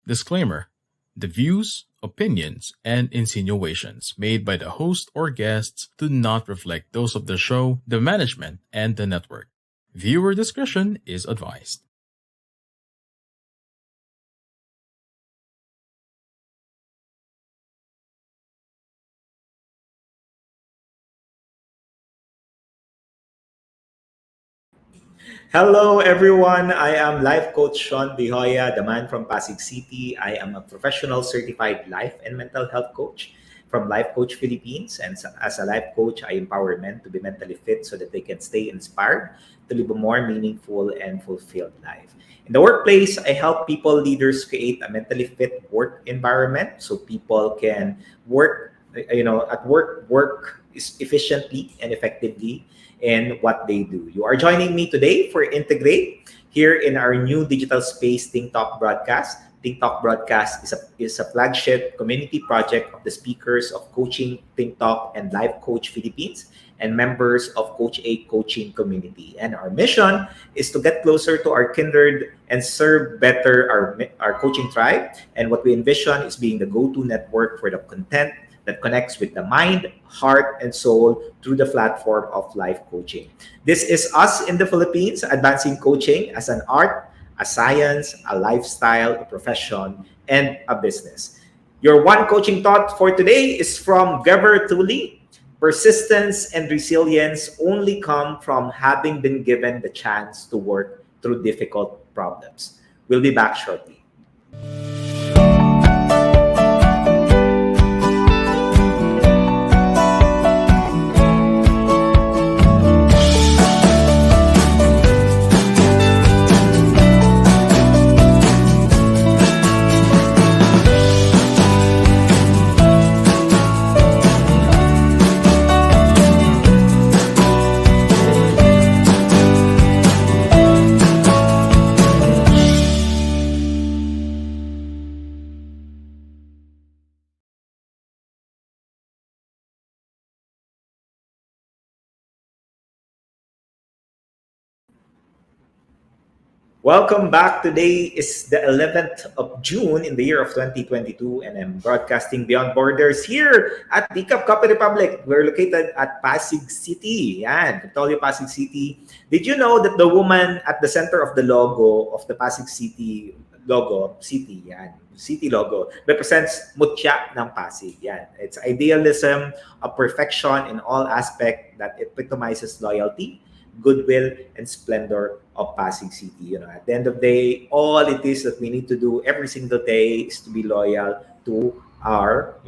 Disclaimer: the views, opinions, and insinuations made by the host or guests do not reflect those of the show, the management, and the network. Viewer discretion is advised. Hello, everyone. I am life coach Shaun de Joya, the man from Pasig City. I am a professional certified life and mental health coach from Life Coach Philippines. And as a life coach, I empower men to be mentally fit so that they can stay inspired to live a more meaningful and fulfilled life. In the workplace, I help people, leaders create a mentally fit work environment so people can work, work efficiently and effectively in what they do. You are joining me today for Integrate here in our new digital space, Think Talk Broadcast. Think Talk Broadcast is a flagship community project of the speakers of Coaching, Think Talk, and Life Coach Philippines and members of Coach A coaching community. And our mission is to get closer to our kindred and serve better our coaching tribe. And what we envision is being the go-to network for the content that connects with the mind, heart, and soul through the platform of life coaching. This is us in the Philippines advancing coaching as an art, a science, a lifestyle, a profession, and a business. Your one coaching thought for today is from Geber Tully. Persistence and resilience only come from having been given the chance to work through difficult problems. We'll be back shortly. Welcome back. Today is the 11th of June in the year of 2022, and I'm broadcasting beyond borders here at the Copy Republic. We're located at Pasig City. Yan, Victoria, Pasig City. Did you know that the woman at the center of the logo of the Pasig City city logo, represents mutya ng Pasig. Yan. It's idealism of perfection in all aspect that epitomizes loyalty, goodwill, and splendor of Pasig City. At the end of the day, all it is that we need to do every single day is to be loyal to our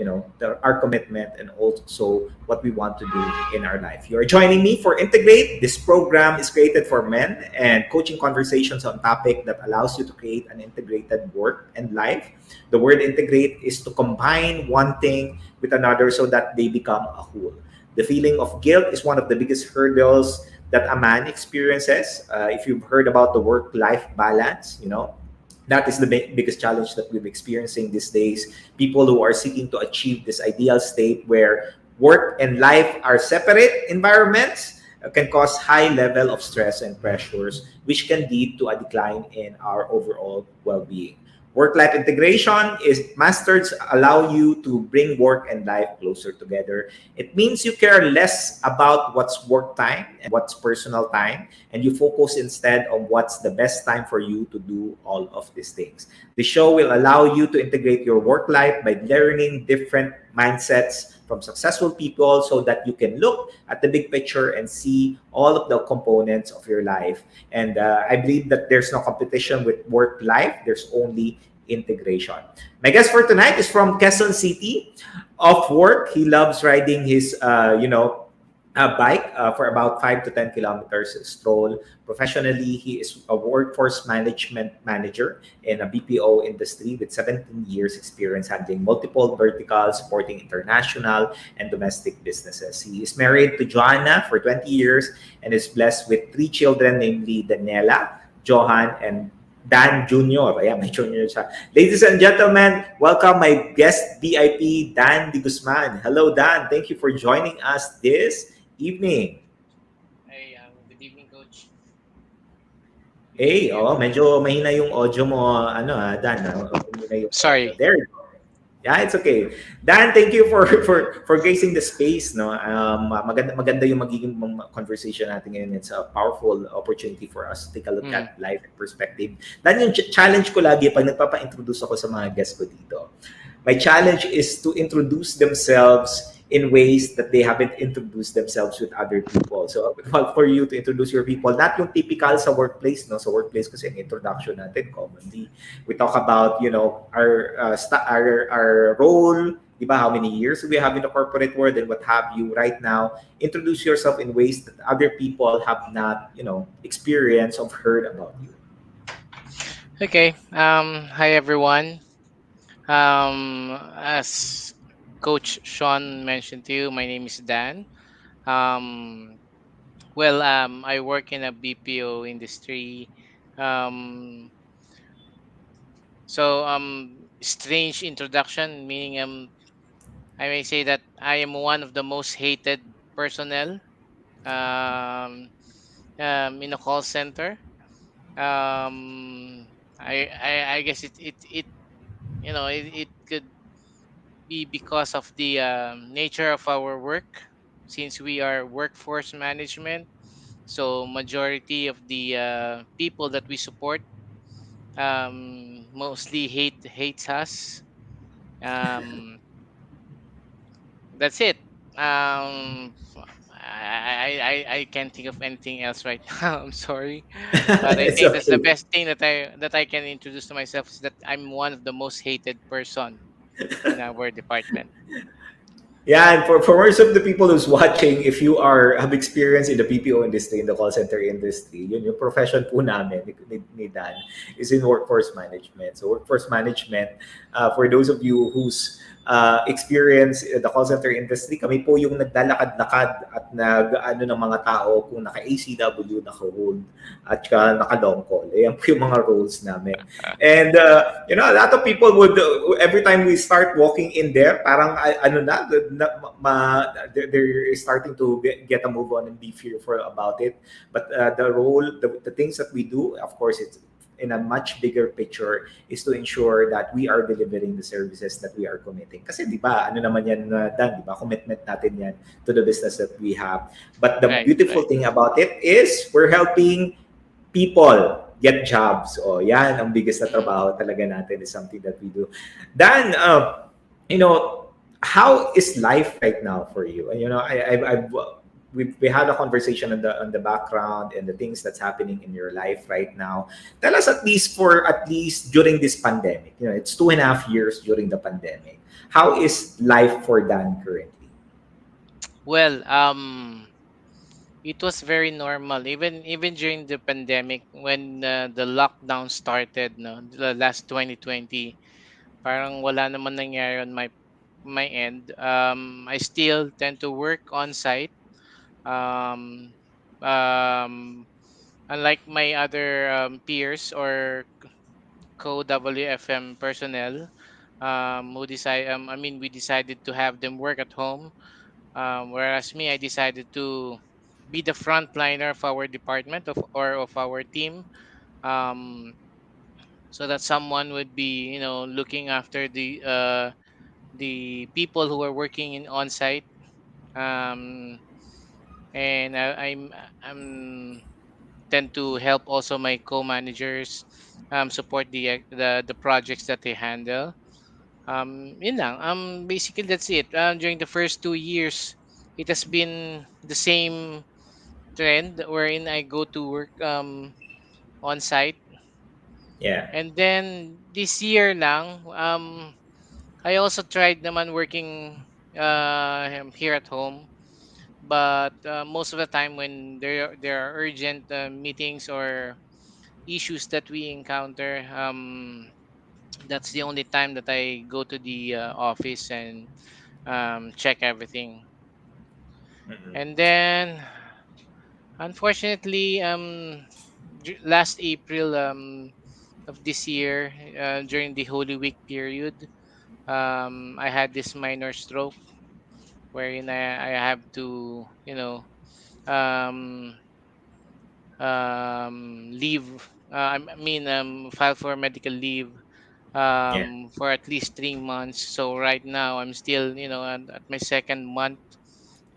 commitment and also what we want to do in our life. You are joining me for Integrate. This program is created for men and coaching conversations on topic that allows you to create an integrated work and life. The word integrate is to combine one thing with another so that they become a whole. The feeling of guilt is one of the biggest hurdles that a man experiences. If you've heard about the work-life balance, that is the biggest challenge that we're experiencing these days. People who are seeking to achieve this ideal state where work and life are separate environments can cause high level of stress and pressures, which can lead to a decline in our overall well-being. Work-life integration is mastered allow you to bring work and life closer together. It means you care less about what's work time and what's personal time, and you focus instead on what's the best time for you to do all of these things. The show will allow you to integrate your work life by learning different mindsets from successful people so that you can look at the big picture and see all of the components of your life. And I believe that there's no competition with work life. There's only integration. My guest for tonight is from Quezon City. Off work, he loves riding his, bike for about 5 to 10 kilometers stroll. Professionally, he is a workforce management manager in a BPO industry with 17 years experience handling multiple verticals, supporting international and domestic businesses. He is married to Joanna for 20 years and is blessed with 3 children, namely Daniela, Johan, and Dan Jr. Ayan, may Junior siya. Ladies and gentlemen, welcome my guest VIP, Dan de Guzman. Hello, Dan. Thank you for joining us this evening. Oh, medyo mahina yung audio mo, ano Dan, mahina yung audio. Sorry. There you go. Yeah, it's okay. Dan, thank you for for gracing the space, no. Maganda yung magiging conversation natin ngayon. It's a powerful opportunity for us to take a look Mm. at life and perspective. Dan, yung challenge ko lagi pag nagpapa-introduce ako sa mga guests ko dito. My challenge is to introduce themselves in ways that they haven't introduced themselves with other people. So, well, for you to introduce your people, not yung typical sa workplace, no? Sa workplace kasi yung introduction natin commonly. We talk about, our our role, di ba? How many years we have in the corporate world and what have you right now. Introduce yourself in ways that other people have not, experienced or heard about you. Okay. Hi everyone. As Coach Sean mentioned to you, my name is Dan. Um, I work in a BPO industry. Um, Strange introduction, meaning I may say that I am one of the most hated personnel um, in a call center. I guess it could be because of the nature of our work, since we are workforce management. So majority of the people that we support mostly hates us. Um, that's it. I can't think of anything else right now. I'm sorry, but I It's think that's the okay. best thing that I can introduce to myself, is that I'm one of the most hated person in our department. Yeah, and for most of the people who's watching, if you have experience in the BPO industry, in the call center industry, yun yung profession po namin ni Dan is in workforce management. So workforce management, for those of you who's experience the call center industry, kami po yung naglalakad-lakad at ano ng mga tao kung naka-ACW, naka-hold, at naka-long call. Ayan po yung mga roles namin. And a lot of people would every time we start walking in there, parang ano they're starting to get a move on and be fearful about it. But the things that we do, of course, it's in a much bigger picture is to ensure that we are delivering the services that we are committing. Kasi di ba, ano naman yan, Dan, di ba, commitment natin yan to the business that we have. But the Right, beautiful right. thing about it is we're helping people get jobs. O yan, ang biggest na Mm. trabaho talaga natin is something that we do. Dan, you know, how is life right now for you? And I've we had a conversation on the background and the things that's happening in your life right now. Tell us at least during this pandemic. It's 2.5 years during the pandemic. How is life for Dan currently? Well, it was very normal, even during the pandemic, when the lockdown started, no, the last 2020. Parang wala naman nangyari on my end. I still tend to work on site. Um, um, Unlike my other peers or co-WFM personnel, we decided to have them work at home. Whereas me, I decided to be the frontliner of our department of our team. Um, so that someone would be, looking after the people who are working in on site. Um, and I'm tend to help also my co-managers support the projects that they handle. Yun lang. Basically that's it. During the first 2 years, it has been the same trend wherein I go to work on site. Yeah. And then this year lang, I also tried naman working here at home. But most of the time, when there are urgent meetings or issues that we encounter, that's the only time that I go to the office and check everything. Mm-mm. And then, unfortunately, last April of this year, during the Holy Week period, I had this minor stroke wherein I have to, um, leave. file for medical leave Yeah. for at least 3 months. So right now I'm still, at my second month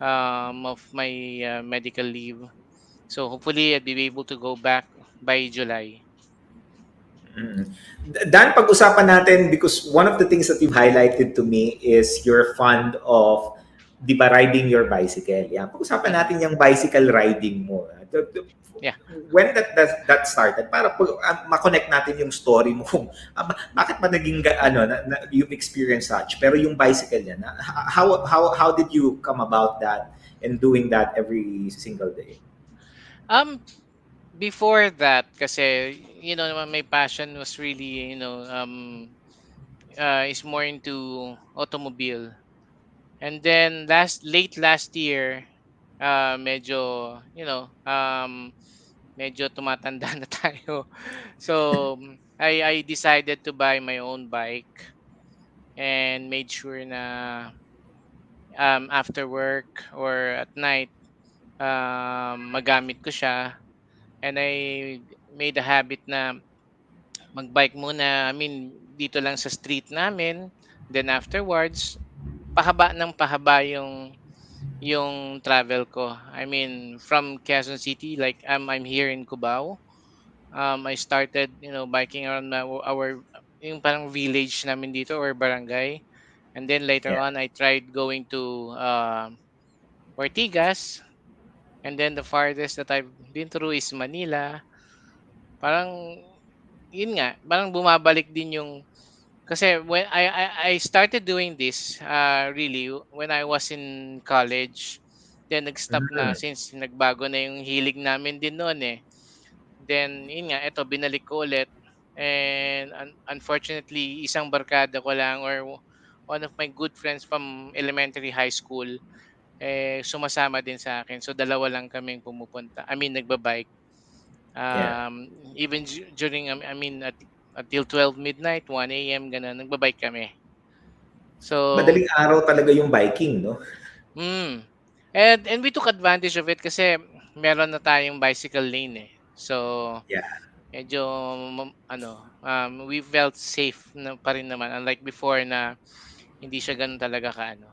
of my medical leave. So hopefully I'll be able to go back by July. Mm. Dan, pag-usapan natin because one of the things that you've highlighted to me is you're fond of, di ba, riding your bicycle. Yan. Pag-usapan Hmm. natin yung bicycle riding mo. Yeah. When that started, para ma-connect natin yung story mo kung bakit ba naging you've experienced such. Pero yung bicycle yan, how did you come about that and doing that every single day? Um, Before that, kasi my passion was really is more into automobile. And then late last year, medyo medyo tumatanda na tayo. So I decided to buy my own bike and made sure na after work or at night magamit ko siya, and I made a habit na magbike muna. I mean, dito lang sa street namin. Then afterwards, pahaba ng pahaba yung travel ko. I mean, from Quezon City, like I'm here in Cubao. I started, biking around our yung parang village namin dito or barangay. And then later Yeah. on, I tried going to Ortigas. And then the farthest that I've been through is Manila. Parang, yun nga, parang bumabalik din yung, kasi when I started doing this, really, when I was in college. Then nag-stop na Mm. since nagbago na yung hilig namin din noon eh. Then, yun nga, eto, binalik ko ulit. And unfortunately, isang barkada ko lang or one of my good friends from elementary high school, sumasama din sa akin. So, dalawa lang kaming pumupunta. I mean, nagbabike. Yeah. Even during, until 12 midnight, 1 a.m., ganun, nagbabike kami. So, Madaling araw talaga yung biking, no? mm, and we took advantage of it kasi meron na tayong bicycle lane eh. So, Yeah. medyo we felt safe na pa rin naman, unlike before na hindi siya gano'n talaga kaano.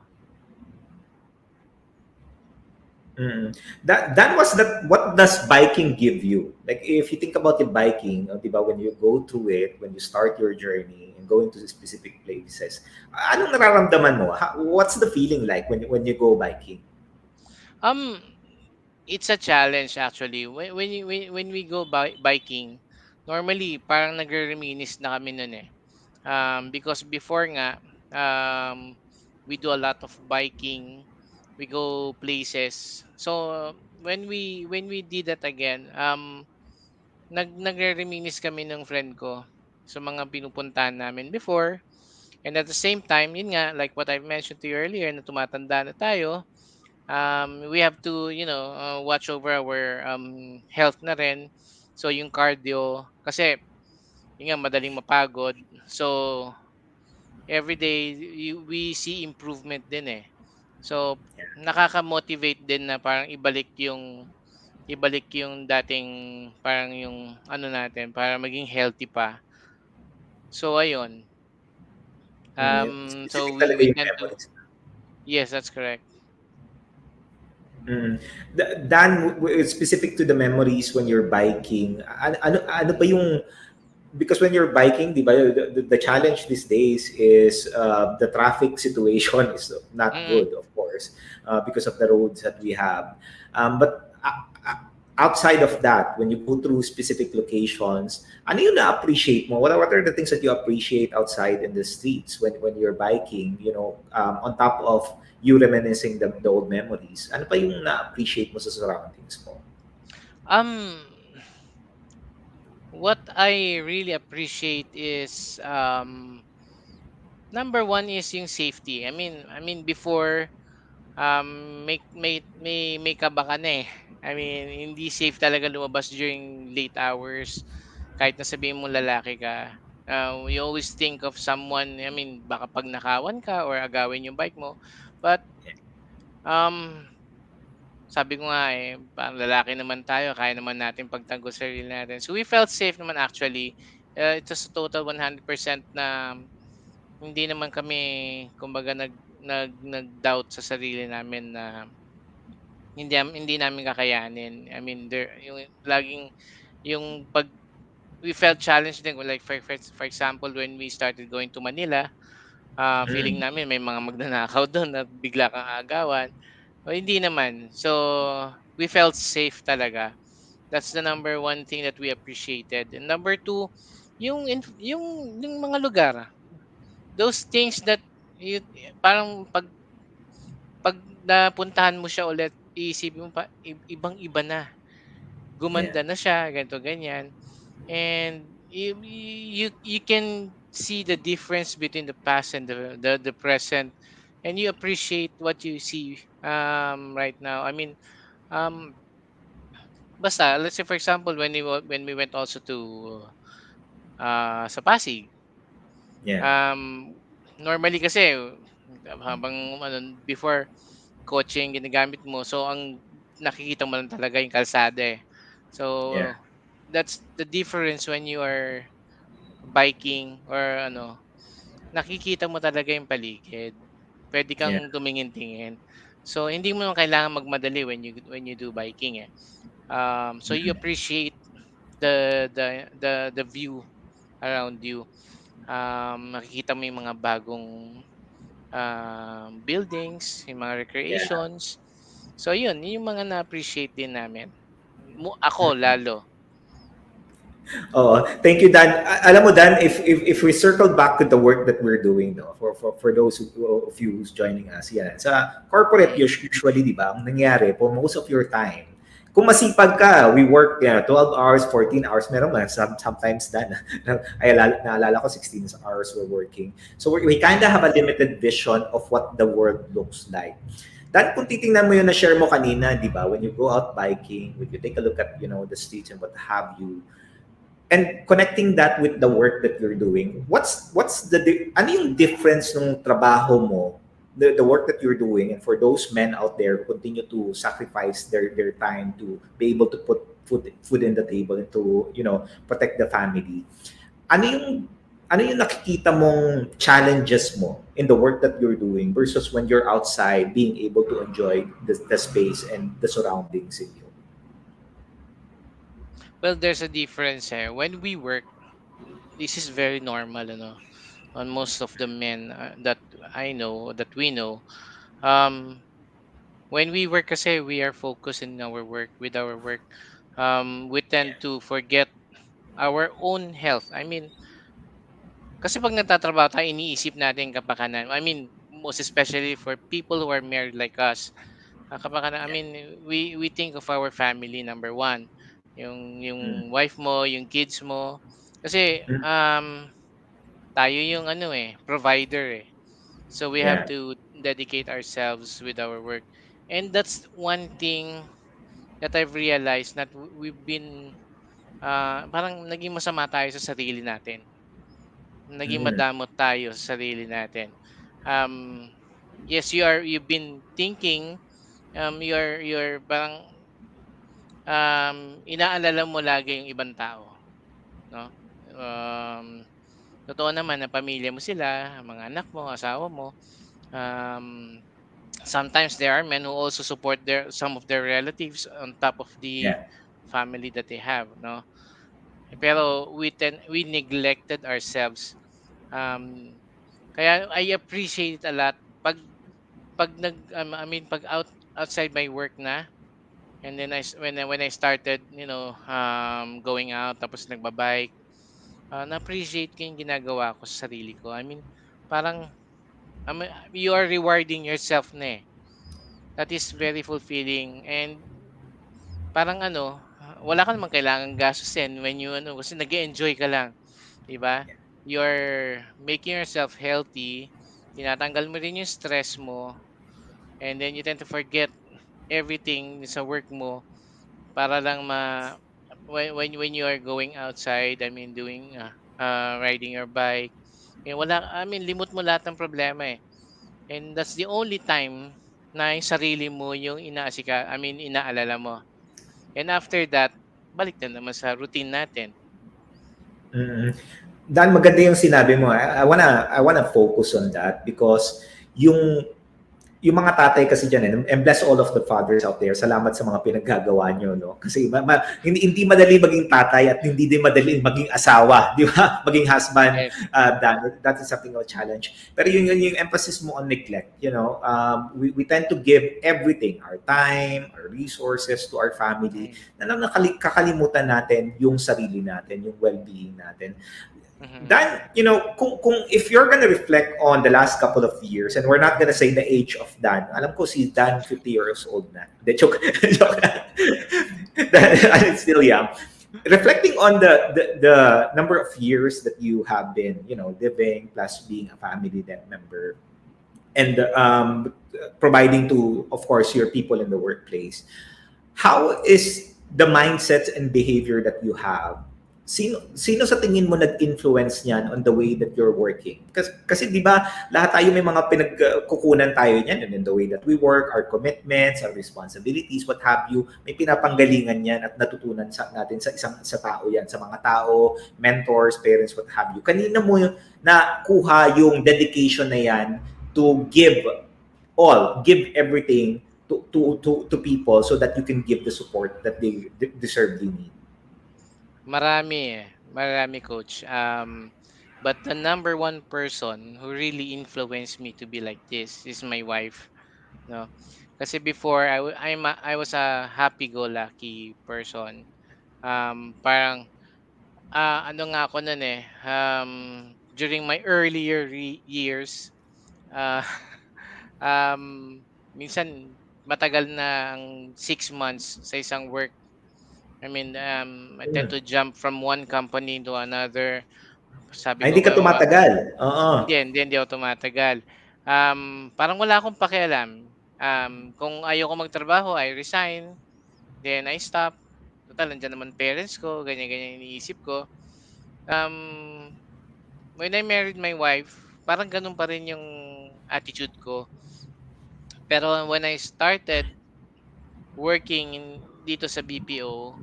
Mm. That was that. What does biking give you? Like if you think about the biking, di ba, when you go through it, when you start your journey and go into the specific places, anong nararamdaman mo? What's the feeling like when you go biking? Um, it's a challenge actually. When we go biking, normally parang nagre-reminisce na kami no'n eh. Because before nga, we do a lot of biking, we go places. So when we did that again, nagre-reminisce kami ng friend ko sa mga pinupuntahan namin before. And at the same time, yun nga, like what I mentioned to you earlier, na tumatanda na tayo, we have to, watch over our health na rin. So yung cardio, kasi yun nga, madaling mapagod. So every day, we see improvement din eh. So nakaka-motivate din na parang ibalik yung dating parang yung ano natin para maging healthy pa. So ayun. So Specific talaga we yung tend to, memories. yes, that's correct. Mm. Dan, specific to the memories when you're biking, ano ba yung, because when you're biking, di ba, the challenge these days is the traffic situation is not Mm. good, of course, because of the roads that we have. But outside of that, when you go through specific locations, ano yung na-appreciate mo? What are the things that you appreciate outside in the streets when you're biking, on top of you reminiscing the old memories? Ano pa yung na-appreciate mo sa surroundings mo? Um, what I really appreciate is number one is yung safety. I mean before may kaba ka na eh. I mean, hindi safe talaga lumabas during late hours kahit na sabihin mo lalaki ka. You always think of someone, I mean, baka pag nakawan ka or agawin yung bike mo. But um sabi ko nga eh, parang lalaki naman tayo, kaya naman natin pagtanggol sa sarili natin. So we felt safe naman actually. It was a total 100% na hindi naman kami kumbaga nag-doubt sa sarili namin na hindi namin kakayanin. I mean, there yung laging yung 'pag we felt challenged din, like for example, when we started going to Manila, feeling Mm. namin may mga magnanakaw dun at bigla kang aagawan. O hindi naman. So, we felt safe talaga. That's the number one thing that we appreciated. And number two, yung mga lugar. Those things that you, parang pag napuntahan mo siya ulit, iisipin mo pa ibang-iba na. Yeah. Gumanda na siya, ganito ganyan. And you can see the difference between the past and the present, and you appreciate what you see right now. I mean, um basta let's say for example when we went also to sa Pasig. Yeah. Normally kasi habang ano before kotse yung ginagamit mo, so ang nakikita mo lang talaga yung kalsada eh. Yeah. So that's the difference when you are biking or ano, nakikita mo talaga yung paligid. Puwede Yeah. kang tumingin-tingin. So, hindi mo naman kailangan magmadali when you do biking, eh. So you Mm. appreciate the view around you. Makikita mo yung mga bagong, buildings, yung mga Yeah. recreations. So yun, yun yung mga na-appreciate din namin. Ako lalo. Oo. Thank you, Dan. Alam mo, Dan, if we circle back to the work that we're doing, no, for those of you who's joining us, yan. Sa corporate, Mm. usually, di ba, ang nangyari, for most of your time, kung masipag ka, we work 12 hours, 14 hours, meron man, sometimes, Dan, naalala ko 16 hours we're working. So we kind of have a limited vision of what the world looks like. Dan, kung titingnan mo yun na share mo kanina, di ba, when you go out biking, when you take a look at, the streets and what have you, and connecting that with the work that you're doing, what's ano yung difference ng trabaho mo, the work that you're doing, and for those men out there who continue to sacrifice their time to be able to put food in the table and to protect the family, ano yung ano yung nakikita mong challenges mo in the work that you're doing versus when you're outside being able to enjoy the space and the surroundings in you? Well, there's a difference, eh. When we work, this is very normal, on most of the men that I know, that we know. Um, when we work kasi we are focused in our work, with our work. We Yeah. tend to forget our own health. I mean, kasi pag nagtatrabaho tayo, iniisip natin kapakanan. I mean, most especially for people who are married like us. Kapakanan, I Yeah. mean, we think of our family number one. Mm. Yung wife mo, yung kids mo. Kasi Mm. tayo yung ano eh, provider eh. So we have Yeah. to dedicate ourselves with our work. And that's one thing that I've realized, that we've been parang naging masama tayo sa sarili natin. Naging Mm. madamot tayo sa sarili natin. Um, yes, you've been thinking, you're parang inaalala mo lagi yung ibang tao, no? Um, Totoo naman na pamilya mo sila, mga anak mo, asawa mo. Um, Sometimes there are men who also support some of their relatives on top of the Yeah. family that they have, no? Pero we neglected ourselves. Um, Kaya I appreciate it a lot pag I mean pag outside my work na, and then when I started, going out tapos nagbabike, na-appreciate ko yung ginagawa ko sa sarili ko. I mean, parang you are rewarding yourself na eh. That is very fulfilling, and parang ano, wala ka namang kailangang gastusin when you kasi nag-e-enjoy ka lang, 'di ba? You're making yourself healthy, tinatanggal mo rin yung stress mo, and then you tend to forget everything sa work mo para lang when you are going outside, I mean doing riding your bike, wala, I mean limot mo lahat ng problema eh. And that's the only time. na yung sarili mo yung inaalala mo. And after that, balik na naman sa routine natin. Mm. Dan, maganda yung sinabi mo. I wanna focus on that because yung yung mga tatay kasi dyan, and bless all of the fathers out there, salamat sa mga pinaggagawa nyo, no? Kasi hindi madali maging tatay at hindi din madali maging asawa, di ba? Maging husband, Yes. that is something of a challenge. Pero yung emphasis mo on neglect, we tend to give everything, our time, our resources to our family, Mm. na lang kakalimutan natin yung sarili natin, yung well-being natin. Mhm. Dan, kung if you're gonna reflect on the last couple of years, and we're not gonna say the age of Dan, alam ko si Dan 50 years old na. De, joke. Joke. Dan is still young. Reflecting on the number of years that you have been, living plus being a family that member, and providing to, of course, your people in the workplace, how is the mindset and behavior that you have? Sino sa tingin mo nag-influence niyan on the way that you're working? Kasi 'di ba, lahat tayo may mga pinagkukunan tayo niyan in the way that we work, our commitments, our responsibilities, what have you. May pinapanggalingan niyan at natutunan natin sa tao 'yan, sa mga tao, mentors, parents, what have you. Kanina mo nakuha yung dedication na 'yan to give everything to people so that you can give the support that they deserve, they need. Marami, coach. But the number one person who really influenced me to be like this is my wife. No, kasi before I was a happy-go-lucky person. Parang ano nga ako noon eh. During my earlier years, ah minsan matagal na ang 6 months sa isang work. I tend Mm. to jump from one company to another. Sabi Ay, ko hindi ka nga, tumatagal. Oo. hindi ako tumatagal. Parang wala akong pakialam. Kung ayoko magtrabaho, I resign. Then I stop. Total, nandiyan naman parents ko, ganyan-ganyan iniisip ko. Um, when I married my wife, parang ganun pa rin yung attitude ko. Pero when I started working dito sa BPO,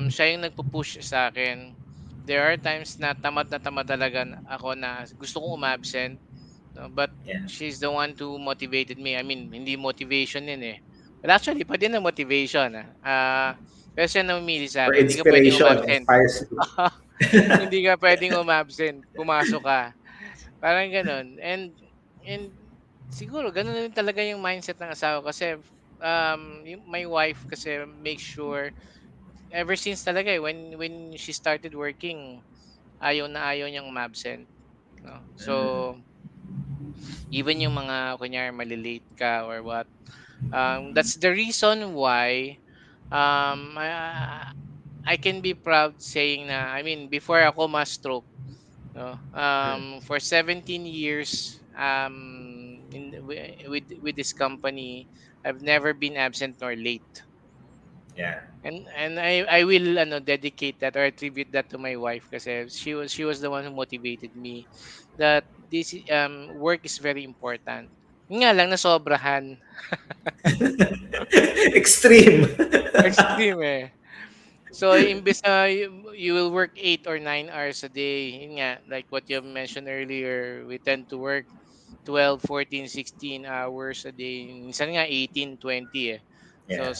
siya yung nagpo-push sa akin. There are times na tamad talaga ako na gusto kong umabsent, no? But Yeah. she's the one who motivated me. Hindi motivation yun eh. Well, actually, pwede na motivation. Pero siya namimili sa Or akin. Hindi ka pwedeng inspiration, umabsent. inspires you. Hindi ka pwedeng umabsent. Pumasok ka. Parang ganun. And siguro ganun na rin talaga yung mindset ng asawa ko kasi my wife kasi make sure ever since talaga eh, when she started working, ayaw niyang umabsent, no? So, Mm. even yung mga kunyari malilate ka or what, that's the reason why I can be proud saying na, before ako ma-stroke, no, Mm. for 17 years with this company, I've never been absent nor late. Yeah. And I will dedicate that or attribute that to my wife kasi she was the one who motivated me that this work is very important. Yun nga lang nasobrahan. Extreme. Extreme eh. So imbes na you will work 8 or 9 hours a day, yun nga, like what you mentioned earlier, we tend to work 12, 14, 16 hours a day. Minsan nga 18, 20 eh. So Yeah.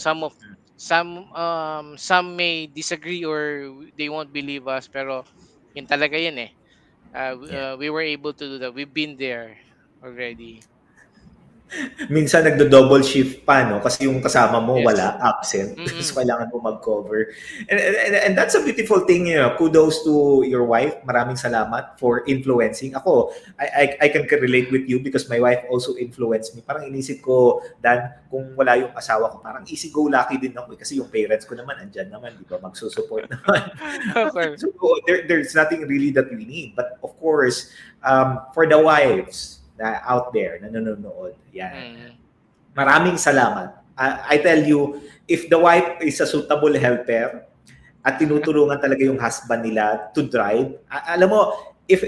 some may disagree or they won't believe us pero yun talaga yun eh. Yeah. We were able to do that. We've been there already. Minsan nagdo-double shift pa, no? Kasi yung kasama mo Yes. wala, absent. So Mm-mm. kailangan mo mag-cover. And that's a beautiful thing, Kudos to your wife. Maraming salamat for influencing. Ako, I can relate with you because my wife also influenced me. Parang inisip ko, Dan, kung wala yung asawa ko, parang easy-go-lucky din ako. Kasi yung parents ko naman, andyan naman, di ba? Magsusupport naman. Okay. So there's nothing really that we need. But of course, for the wives na out there na nanonood, yan. Mm. Maraming salamat. I tell you, if the wife is a suitable helper at tinutulungan talaga yung husband nila to drive, alam mo, if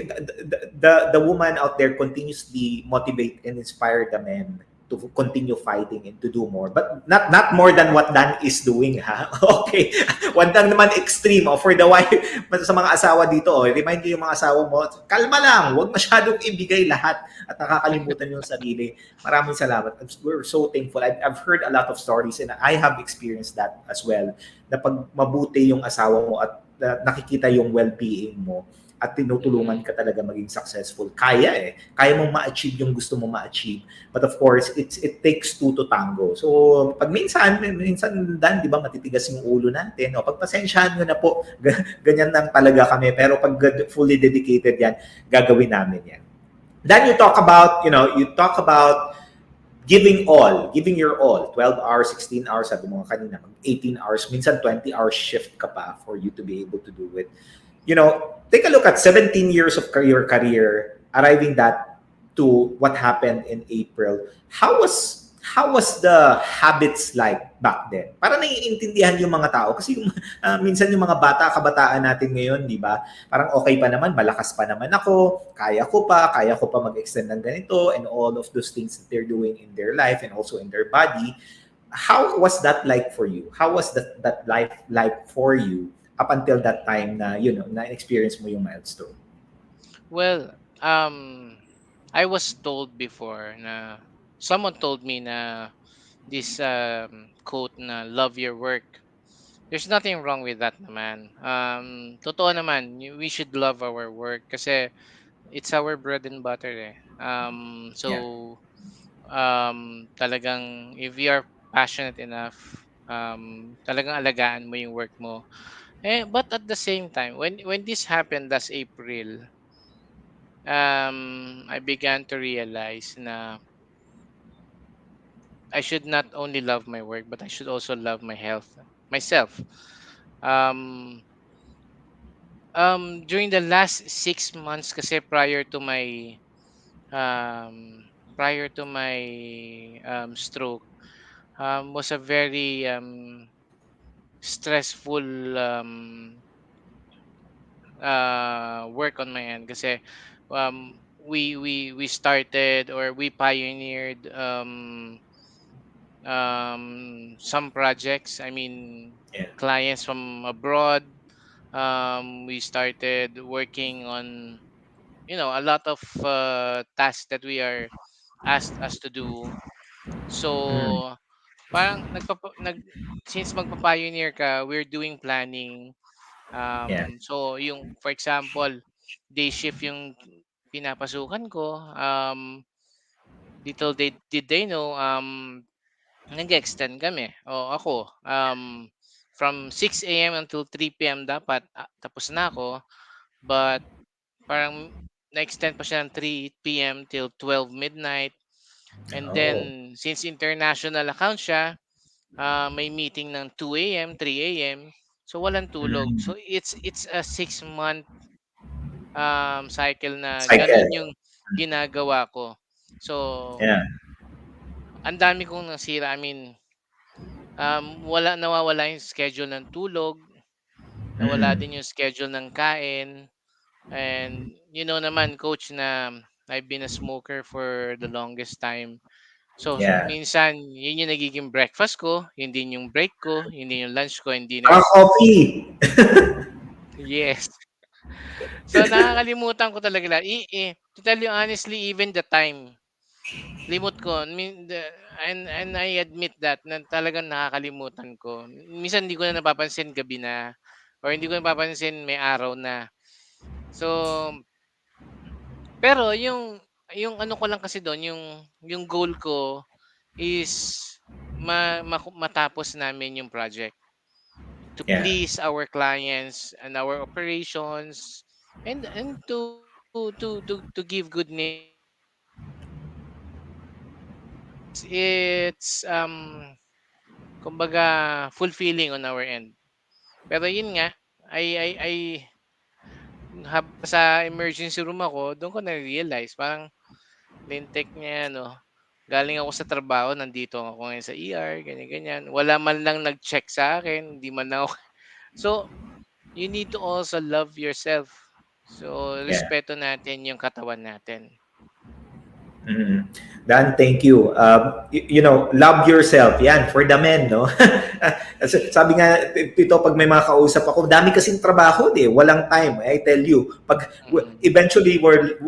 the woman out there continuously motivate and inspire the men, to continue fighting and to do more. But not more than what Dan is doing, ha? Okay. Wag lang naman extreme. For the wife, sa mga asawa dito, remind niyo yung mga asawa mo, kalma lang, wag masyadong ibigay lahat at nakakalimutan yung sarili. Maraming salamat. We're so thankful. I've heard a lot of stories and I have experienced that as well. Na pag mabuti yung asawa mo at nakikita yung well-being mo, at tinutulungan Mm-hmm. ka talaga maging successful. Kaya Kaya mong ma-achieve yung gusto mong ma-achieve. But of course, it takes two to tango. So, pag minsan Dan, di ba, matitigas yung ulo natin. O, pagpasensyahan nyo na po, ganyan lang talaga kami. Pero pag fully dedicated yan, gagawin namin yan. Then you talk about giving your all, 12 hours, 16 hours, sabi mo kanina, 18 hours, minsan 20 hours shift ka pa for you to be able to do it. Take a look at 17 years of your career, arriving that to what happened in April. How was the habits like back then? Para naiintindihan yung mga tao kasi minsan yung mga kabataan natin ngayon, di ba? Parang okay pa naman, malakas pa naman ako, kaya ko pa mag-extend ng ganito and all of those things that they're doing in their life and also in their body. How was that like for you? How was that life like for you up until that time na na-experience mo yung milestone? Well, I was told before na someone told me na this quote na love your work. There's nothing wrong with that naman. Totoo naman, we should love our work kasi it's our bread and butter eh. Yeah. Talagang if you are passionate enough, talagang alagaan mo yung work mo. But at the same time, when this happened last April, I began to realize na I should not only love my work, but I should also love my health, myself. Um, During the last 6 months, kasi prior to my stroke, was a very stressful work on my end kasi we started or we pioneered some projects. I mean, Yeah. clients from abroad. We started working on a lot of tasks that we are asked us to do. Mm. So parang since magpa-pioneer ka, we're doing planning. Yeah. So yung for example, day shift yung pinapasukan ko. Little did they know, nag-extend kami. O ako, from 6 a.m. until 3 p.m. dapat tapos na ako. But parang na-extend pa siya ng 3 p.m. till 12 midnight. And Oh. then, since international account siya, may meeting ng 2 a.m., 3 a.m. So, walang tulog. Mm. So, it's a 6-month cycle na ganun Cycle. yung ginagawa ko. So, Yeah. ang dami kong nasira. I mean, nawawala yung schedule ng tulog, nawala Mm. din yung schedule ng kain. And naman coach na I've been a smoker for the longest time. So Yeah. minsan yun yung nagiging breakfast ko, yun din yung break ko, yun din yung lunch ko and dinner. Saka coffee. Yes. So nakakalimutan ko talaga lahat. To tell you honestly, even the time, limot ko. And I admit that na talagang nakakalimutan ko. Minsan hindi ko na napapansin gabi na or hindi ko napapansin may araw na. So, pero yung ano ko lang kasi dun, yung goal ko is matapos namin yung project to Yeah. please our clients and our operations and to give good name to our company. It's kumbaga fulfilling on our end. Pero yun nga, I habang nasa emergency room ako, doon ko na-realize parang lintik niya ano, galing ako sa trabaho, nandito ako ngayon sa ER, ganyan-ganyan. Wala man lang nag-check sa akin, hindi man lang ako so, you need to also love yourself. So, Yeah. respeto natin yung katawan natin. Mm. Dan, thank you. Love yourself. Yan, for the men, no? Sabi nga, Tito, pag may mga kausap ako, dami kasing trabaho, walang time. I tell you, Mm-hmm. eventually,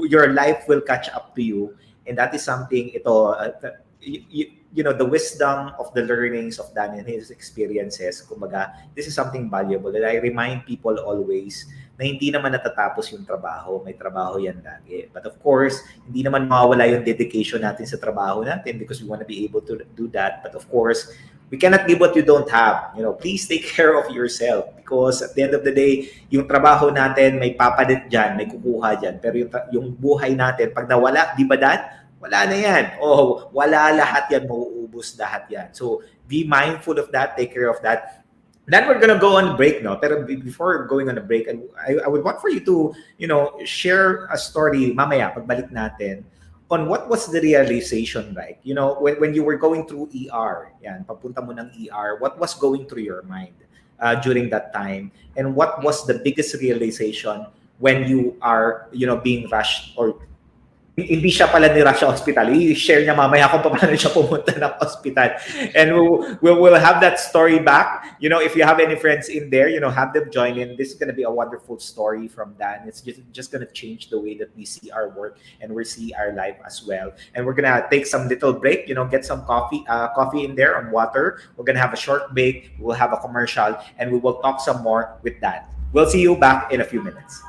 your life will catch up to you. And that is something, the wisdom of the learnings of Dan and his experiences, kumbaga, this is something valuable. And I remind people always na hindi naman natatapos yung trabaho. May trabaho yan lagi. But of course, hindi naman mawawala yung dedication natin sa trabaho natin because we want to be able to do that. But of course, we cannot give what you don't have. Please take care of yourself because at the end of the day, yung trabaho natin may papalit dyan, may kukuha dyan. Pero yung buhay natin, pag nawala, di ba Dan? Wala na yan. Oh, wala lahat yan. Mauubos lahat yan. So, be mindful of that. Take care of that. Then we're gonna go on break now. Pero before going on a break, I would want for you to, share a story mamaya pagbalik natin on what was the realization like. When you were going through ER, yan, papunta mo ng ER, what was going through your mind during that time? And what was the biggest realization when you are, being rushed or hindi siya pala ni-rush sa hospital. I-share niya mamaya kung paano siya pumunta ng hospital. And we'll have that story back. If you have any friends in there, have them join in. This is going to be a wonderful story from Dan. It's just going to change the way that we see our work and we see our life as well. And we're going to take some little break, get some coffee in there and water. We're going to have a short break. We'll have a commercial and we will talk some more with Dan. We'll see you back in a few minutes.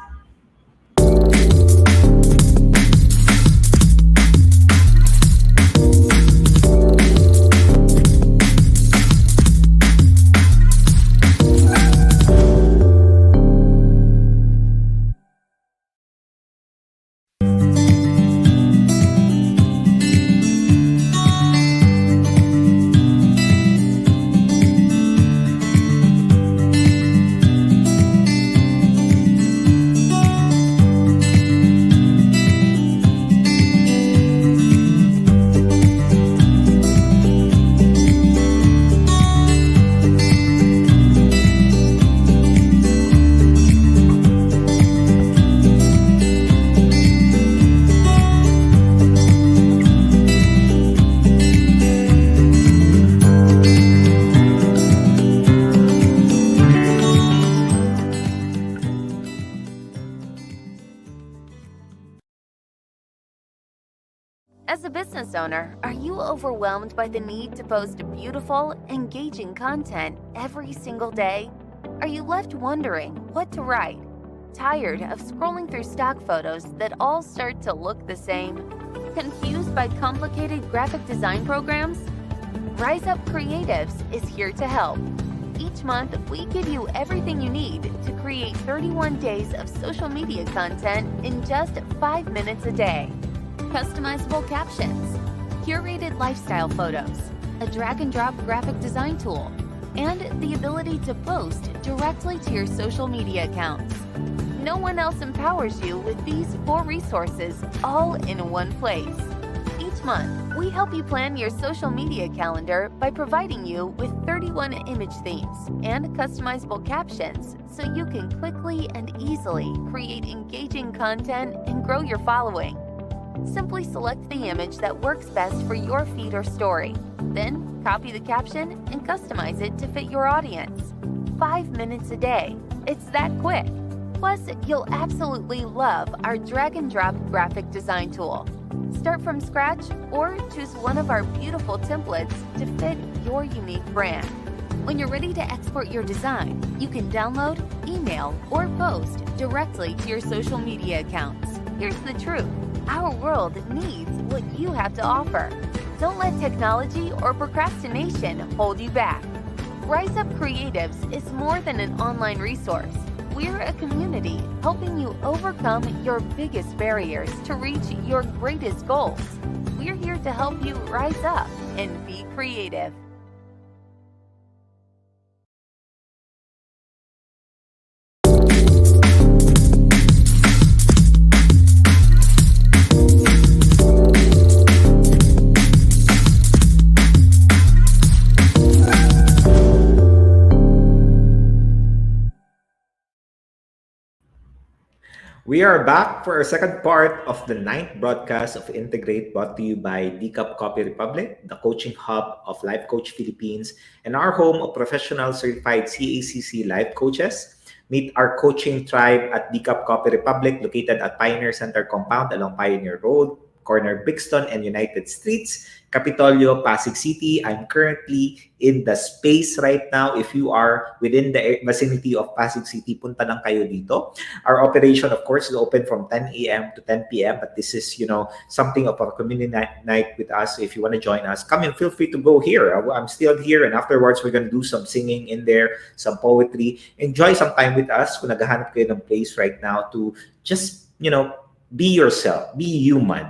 As a business owner, are you overwhelmed by the need to post beautiful, engaging content every single day? Are you left wondering what to write? Tired of scrolling through stock photos that all start to look the same? Confused by complicated graphic design programs? Rise Up Creatives is here to help. Each month, we give you everything you need to create 31 days of social media content in just 5 minutes a day. Customizable captions, curated lifestyle photos, a drag-and-drop graphic design tool, and the ability to post directly to your social media accounts. No one else empowers you with these 4 resources all in one place. Each month, we help you plan your social media calendar by providing you with 31 image themes and customizable captions so you can quickly and easily create engaging content and grow your following. Simply select the image that works best for your feed or story. Then, copy the caption and customize it to fit your audience. 5 minutes a day. It's that quick. Plus, you'll absolutely love our drag-and-drop graphic design tool. Start from scratch or choose one of our beautiful templates to fit your unique brand. When you're ready to export your design, you can download, email, or post directly to your social media accounts. Here's the truth. Our world needs what you have to offer. Don't let technology or procrastination hold you back. Rise Up Creatives is more than an online resource. We're a community helping you overcome your biggest barriers to reach your greatest goals. We're here to help you rise up and be creative. We are back for our second part of the ninth broadcast of Integrate, brought to you by DCAP Copy Republic, the coaching hub of Life Coach Philippines, and our home of professional certified CACC life coaches. Meet our coaching tribe at DCAP Copy Republic, located at Pioneer Center Compound along Pioneer Road, corner Brixton and United Streets, Capitolio, Pasig City. I'm currently in the space right now. If you are within the vicinity of Pasig City, punta lang kayo dito. Our operation, of course, is open from 10 a.m. to 10 p.m. But this is, something of a community night with us. If you want to join us, come and feel free to go here. I'm still here, and afterwards, we're going to do some singing in there, some poetry. Enjoy some time with us. Kung naghahanap kayo ng place right now to just, be yourself, be human,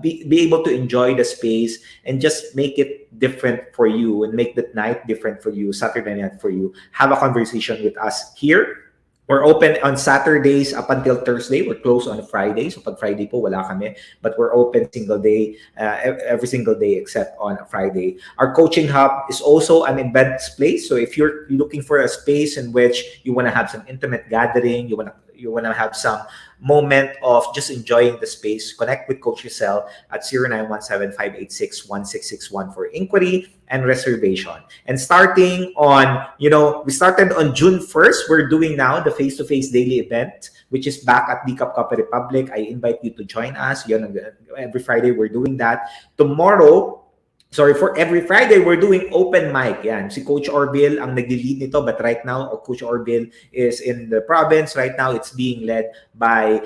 be able to enjoy the space and just make it different for you and make that night different for you, Saturday night for you. Have a conversation with us here. We're open on Saturdays up until Thursday. We're closed on Friday. So pag Friday po, wala kami. But we're open single day, every single day except on Friday. Our coaching hub is also an event place. So if you're looking for a space in which you want to have some intimate gathering, you want to have some moment of just enjoying the space, connect with Coach Giselle at 0917-586-1661 for inquiry and reservation. And starting on, we started on June 1st. We're doing now the face-to-face daily event, which is back at DCAP Copy Republic. I invite you to join us. Every Friday, we're doing that. For every Friday, we're doing open mic. Yan. Si Coach Orville ang nag-lead nito. But right now, Coach Orville is in the province. Right now, it's being led by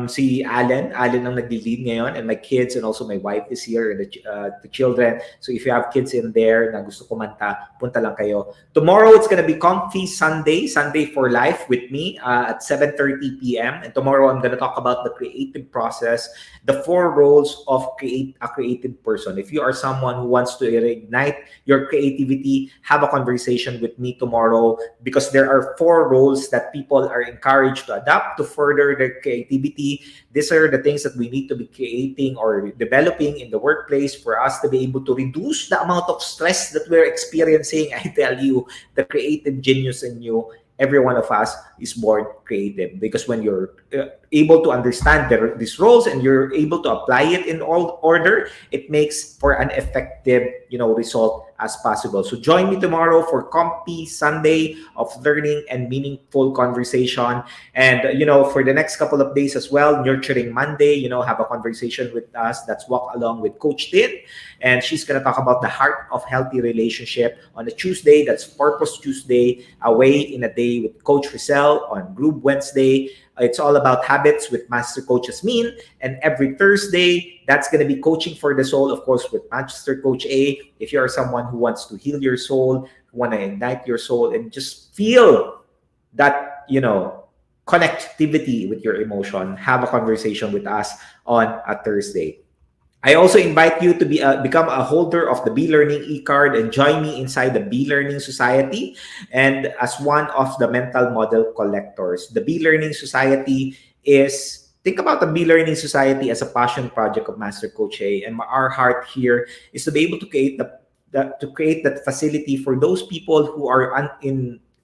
si Allen ang nag-lead ngayon, and my kids and also my wife is here, and the children. So if you have kids in there na gusto kumanta, punta lang kayo. Tomorrow it's gonna be Comfy Sunday for Life with me at 7:30 p.m. And tomorrow I'm gonna talk about the creative process, the 4 roles of a creative person. If you are someone who wants to ignite your creativity, have a conversation with me tomorrow, because there are 4 roles that people are encouraged to adapt to further their creativity. These are the things that we need to be creating or developing in the workplace for us to be able to reduce the amount of stress that we're experiencing. I tell you, the creative genius in you, every one of us is born creative, because when you're able to understand these roles and you're able to apply it in all order, it makes for an effective, result as possible. So join me tomorrow for Comfy Sunday of learning and meaningful conversation. And, for the next couple of days as well, Nurturing Monday, have a conversation with us. That's Walk Along with Coach Tin. And she's going to talk about the heart of healthy relationship. On a Tuesday, that's Purpose Tuesday, Away in a Day with Coach Rizal. On Groove Wednesday, it's all about habits with Master Coach Asmin. And every Thursday, that's going to be Coaching for the Soul, of course, with Master Coach A. If you are someone who wants to heal your soul, who want to ignite your soul, and just feel that, connectivity with your emotion, have a conversation with us on a Thursday. I also invite you to become a holder of the B-Learning e-card and join me inside the B-Learning Society and as one of the mental model collectors. The B-Learning Society think about the B-Learning Society as a passion project of Master Coach A, and our heart here is to be able to create that facility for those people who are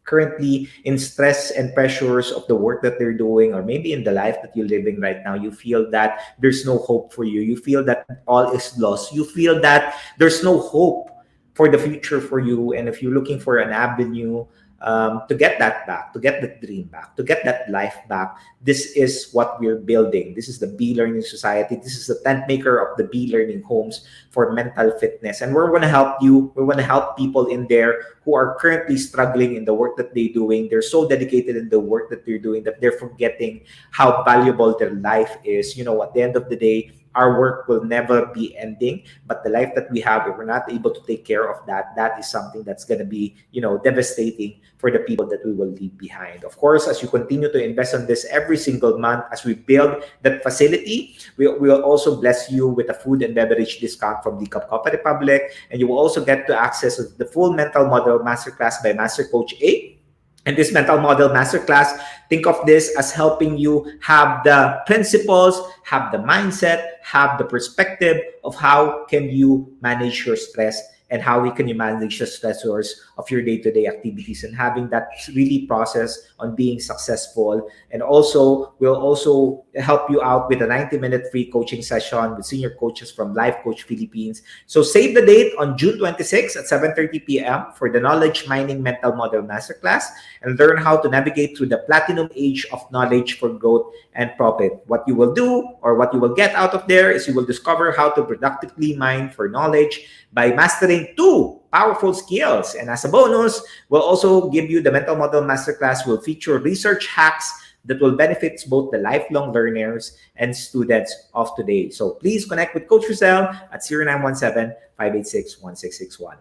currently in stress and pressures of the work that they're doing, or maybe in the life that you're living right now. You feel that there's no hope for you. You feel that all is lost. You feel that there's no hope for the future for you. And if you're looking for an avenue to get that back, to get that dream back, to get that life back, this is what we're building. This is the B-Learning Society. This is the tent maker of the B-Learning homes for mental fitness. And we're going to help you. We want to help people in there who are currently struggling in the work that they're doing. They're so dedicated in the work that they're doing that they're forgetting how valuable their life is. At the end of the day, our work will never be ending, but the life that we have, if we're not able to take care of that, that is something that's going to be, devastating for the people that we will leave behind. Of course, as you continue to invest on this every single month, as we build that facility, we will also bless you with a food and beverage discount from the Copy Republic, and you will also get to access the full mental model masterclass by Master Coach A. And this mental model masterclass, think of this as helping you have the principles, have the mindset, have the perspective of how can you manage your stress and how can you manage the stressors of your day-to-day activities, and having that really process on being successful. And also, we'll also help you out with a 90-minute free coaching session with senior coaches from Life Coach Philippines. So save the date on June 26 at 7:30 p.m. for the Knowledge Mining Mental Model Masterclass, and learn how to navigate through the platinum age of knowledge for growth and profit. What you will do, or what you will get out of there, is you will discover how to productively mine for knowledge by mastering two powerful skills. And as a bonus, we'll also give you the Mental Model Masterclass will feature research hacks that will benefit both the lifelong learners and students of today. So please connect with Coach Rizal at 0917-586-1661.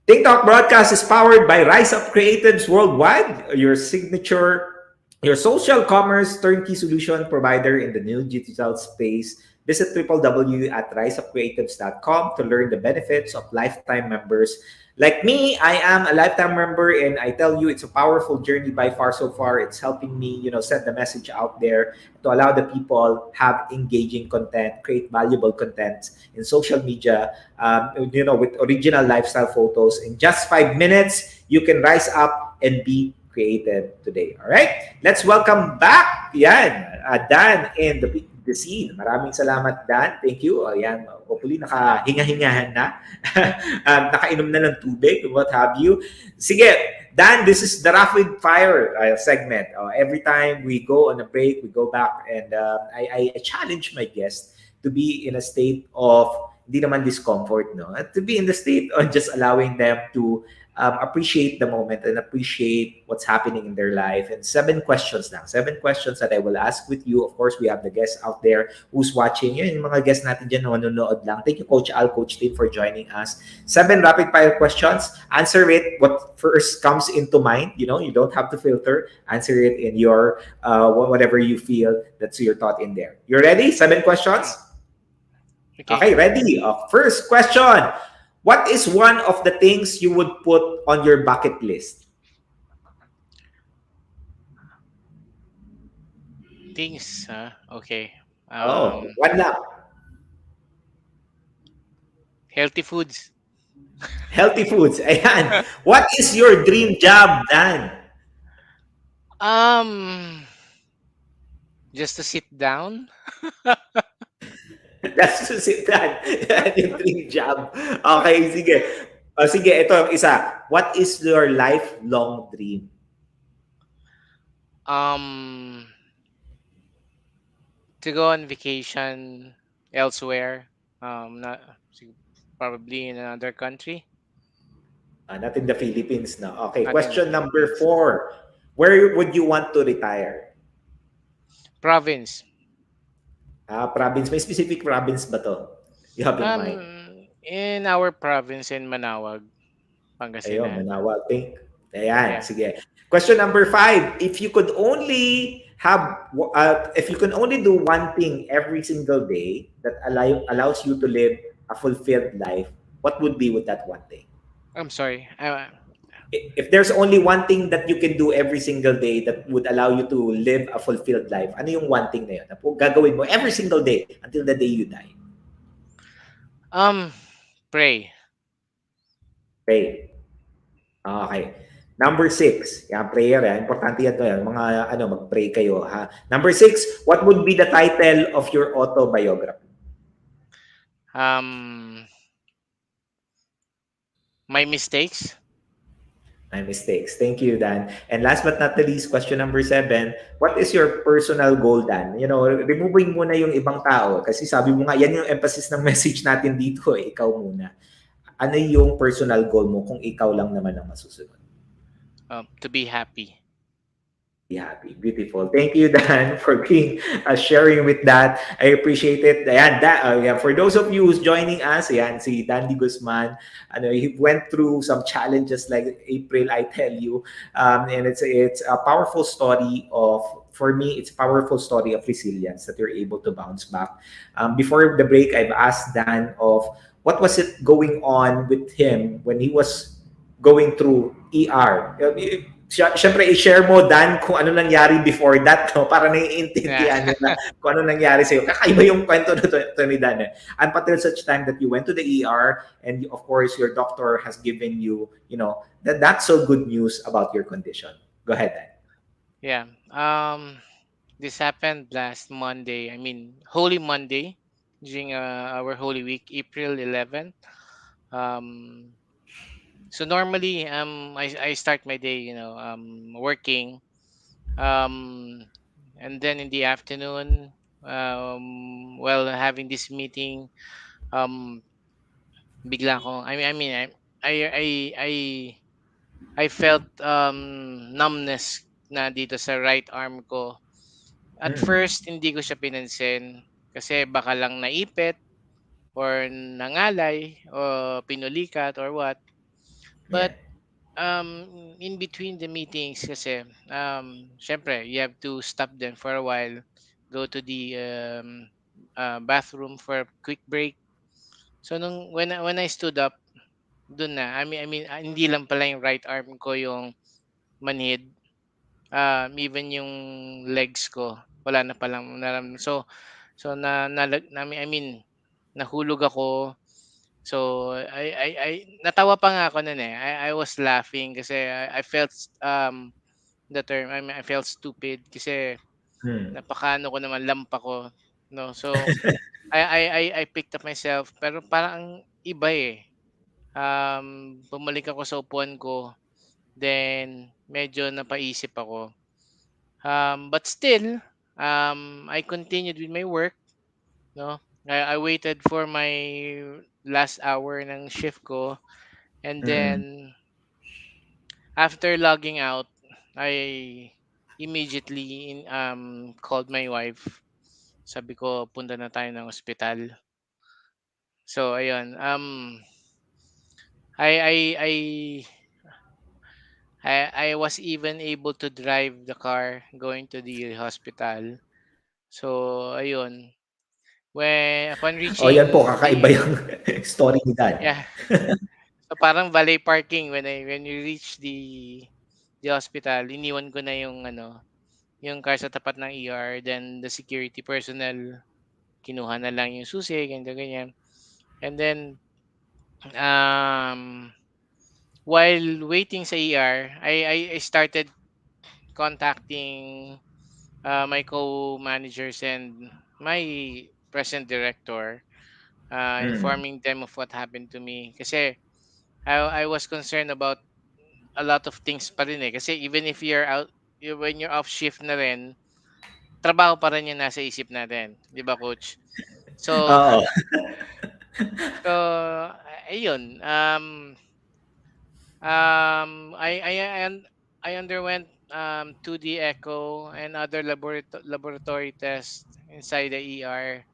TikTok Broadcast is powered by Rise Up Creatives Worldwide, your social commerce turnkey solution provider in the new digital space. Visit www.riseupcreatives.com to learn the benefits of lifetime members. Like me, I am a lifetime member, and I tell you, it's a powerful journey by far so far. It's helping me, send the message out there to allow the people have engaging content, create valuable content in social media, with original lifestyle photos. In just 5 minutes, you can rise up and be creative today. All right? Let's welcome back, Dan in the scene. Maraming salamat, Dan. Thank you. Ayan, hopefully nakahinga-hingahan na. Nakainom na ng tubig, what have you. Sige, Dan, this is the rapid fire segment. Every time we go on a break, we go back, and I challenge my guests to be in a state of, hindi naman discomfort, no? To be in the state of just allowing them to appreciate the moment and appreciate what's happening in their life. And 7 questions now. 7 questions that I will ask with you. Of course, we have the guests out there who's watching. Yun, yung mga guests natin dyan nanonood lang. Thank you, Coach Al, Coach Tim, for joining us. 7 rapid-fire questions. Answer it what first comes into mind. You don't have to filter. Answer it in your, whatever you feel that's your thought in there. You ready? 7 questions? Okay, ready. First question. What is one of the things you would put on your bucket list? Things, okay. One lang. Healthy foods. Healthy foods. Ayan. What is your dream job, Dan? Just to sit down. That's to sit down. Yung dream job. Okay, sige. Sige, ito yung isa. What is your lifelong dream? To go on vacation elsewhere. Probably in another country. Not in the Philippines, no. Okay, Not question in the number Philippines. 4. Where would you want to retire? Province. Province. May specific province ba to? You have in mind? In our province in Manawag, Pangasinan. Ayun, Manawag. Ayan, sige. Question number 5. If you could only do one thing every single day that allows you to live a fulfilled life, what would be with that one thing? I'm sorry. If there's only one thing that you can do every single day that would allow you to live a fulfilled life, ano yung one thing na yun? Na gagawin mo every single day until the day you die? Pray. Pray. Okay. Number 6. Yan, prayer. Yan. Importante yan to. Yan. Mga mag-pray kayo. Ha? Number 6. What would be the title of your autobiography? My mistakes. My mistakes. Thank you, Dan. And last but not the least, question number 7. What is your personal goal, Dan? Removing muna yung ibang tao. Kasi sabi mo nga, yan yung emphasis ng message natin dito. Ikaw muna. Ano yung personal goal mo kung ikaw lang naman ang masusunod? To be happy. Be happy. Beautiful. Thank you, Dan, for being sharing with that. I appreciate it. Ayan, for those of you who's joining us, ayan, si Dandy Guzman, he went through some challenges like April, I tell you. And it's a powerful story for me, it's a powerful story of resilience that you're able to bounce back. Before the break, I've asked Dan of what was it going on with him when he was going through ER. Siyempre, i-share mo, Dan, kung ano nangyari before that, no? Para Yeah. naiintindihan nila kung ano nangyari sa'yo. Kakaiba yung kwento na to ni Dan. Eh. Until such time that you went to the ER and of course, your doctor has given you, that that's so good news about your condition. Go ahead, Dan. Yeah. This happened last Monday. I mean, Holy Monday during our Holy Week, April 11th. Um, so normally, I start my day, working. Um, and then in the afternoon, while having this meeting, um, bigla ko. I I felt numbness na dito sa right arm ko. At Mm. first, hindi ko siya pinansin kasi baka lang naipit or nangalay o pinulikat or what. Yeah. But in between the meetings kasi, syempre, you have to stop them for a while, go to the bathroom for a quick break. So when I stood up, dun na. Hindi lang pala yung right arm ko yung manhid. Even yung legs ko, wala na palang so I mean, nahulog ako. So I natawa pa nga ako no'n eh. I was laughing kasi I felt the term, I felt stupid kasi Mm. napakaano ko naman, lampa ko, no. So I picked up myself pero parang ang iba eh. Bumalik ako sa upuan ko, then medyo napaisip ako. But still, I continued with my work, no? I waited for my last hour ng shift ko, and Mm. then after logging out, I immediately called my wife. Sabi ko, punta na tayo ng ospital. So ayun, I I I I was even able to drive the car going to the hospital. So ayun, when upon O yan po, reaching kakaiba the yung story ni Dan. yeah, so parang valet parking when you reach the hospital, iniwan ko na yung yung car sa tapat ng ER, then the security personnel kinuha na lang yung susi, ganito ganyan. And then um while waiting sa ER, I started contacting my co-managers and my present director, Mm. informing them of what happened to me. Kasi I was concerned about a lot of things pa rin eh. Kasi even if you're out, when you're off shift na rin, trabaho pa rin yung nasa isip natin. Di ba, coach? So, Oo. so ayun. I underwent 2D echo and other laboratory tests inside the ER.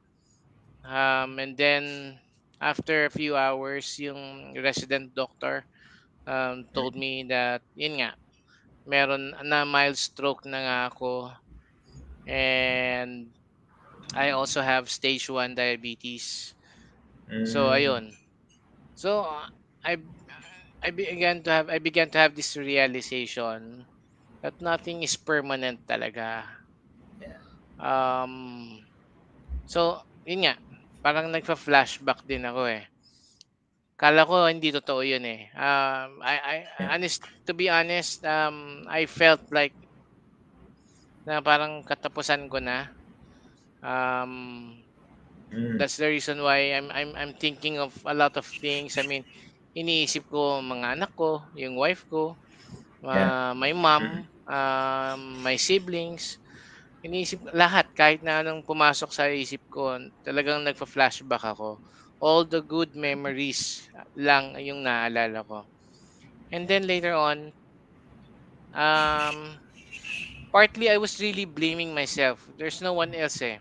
And then after a few hours, yung resident doctor told me that yun nga, meron na mild stroke na nga ako, and I also have stage 1 diabetes. So Mm. ayun. So I I began to have this realization that nothing is permanent talaga. Yeah. Um so yun nga, parang nagfa-flashback din ako eh. Kala ko hindi totoo yun eh. I Yeah. to be honest, I felt like na parang katapusan ko na. Um, Mm. that's the reason why I'm thinking of a lot of things. I mean, iniisip ko mga anak ko, yung wife ko, Yeah. my Mm. mom, my siblings. Iniisip ko lahat, kahit na anong pumasok sa isip ko, talagang nagfa-flashback ako. All the good memories lang yung naalala ko. And then later on, um, partly I was really blaming myself. There's no one else eh.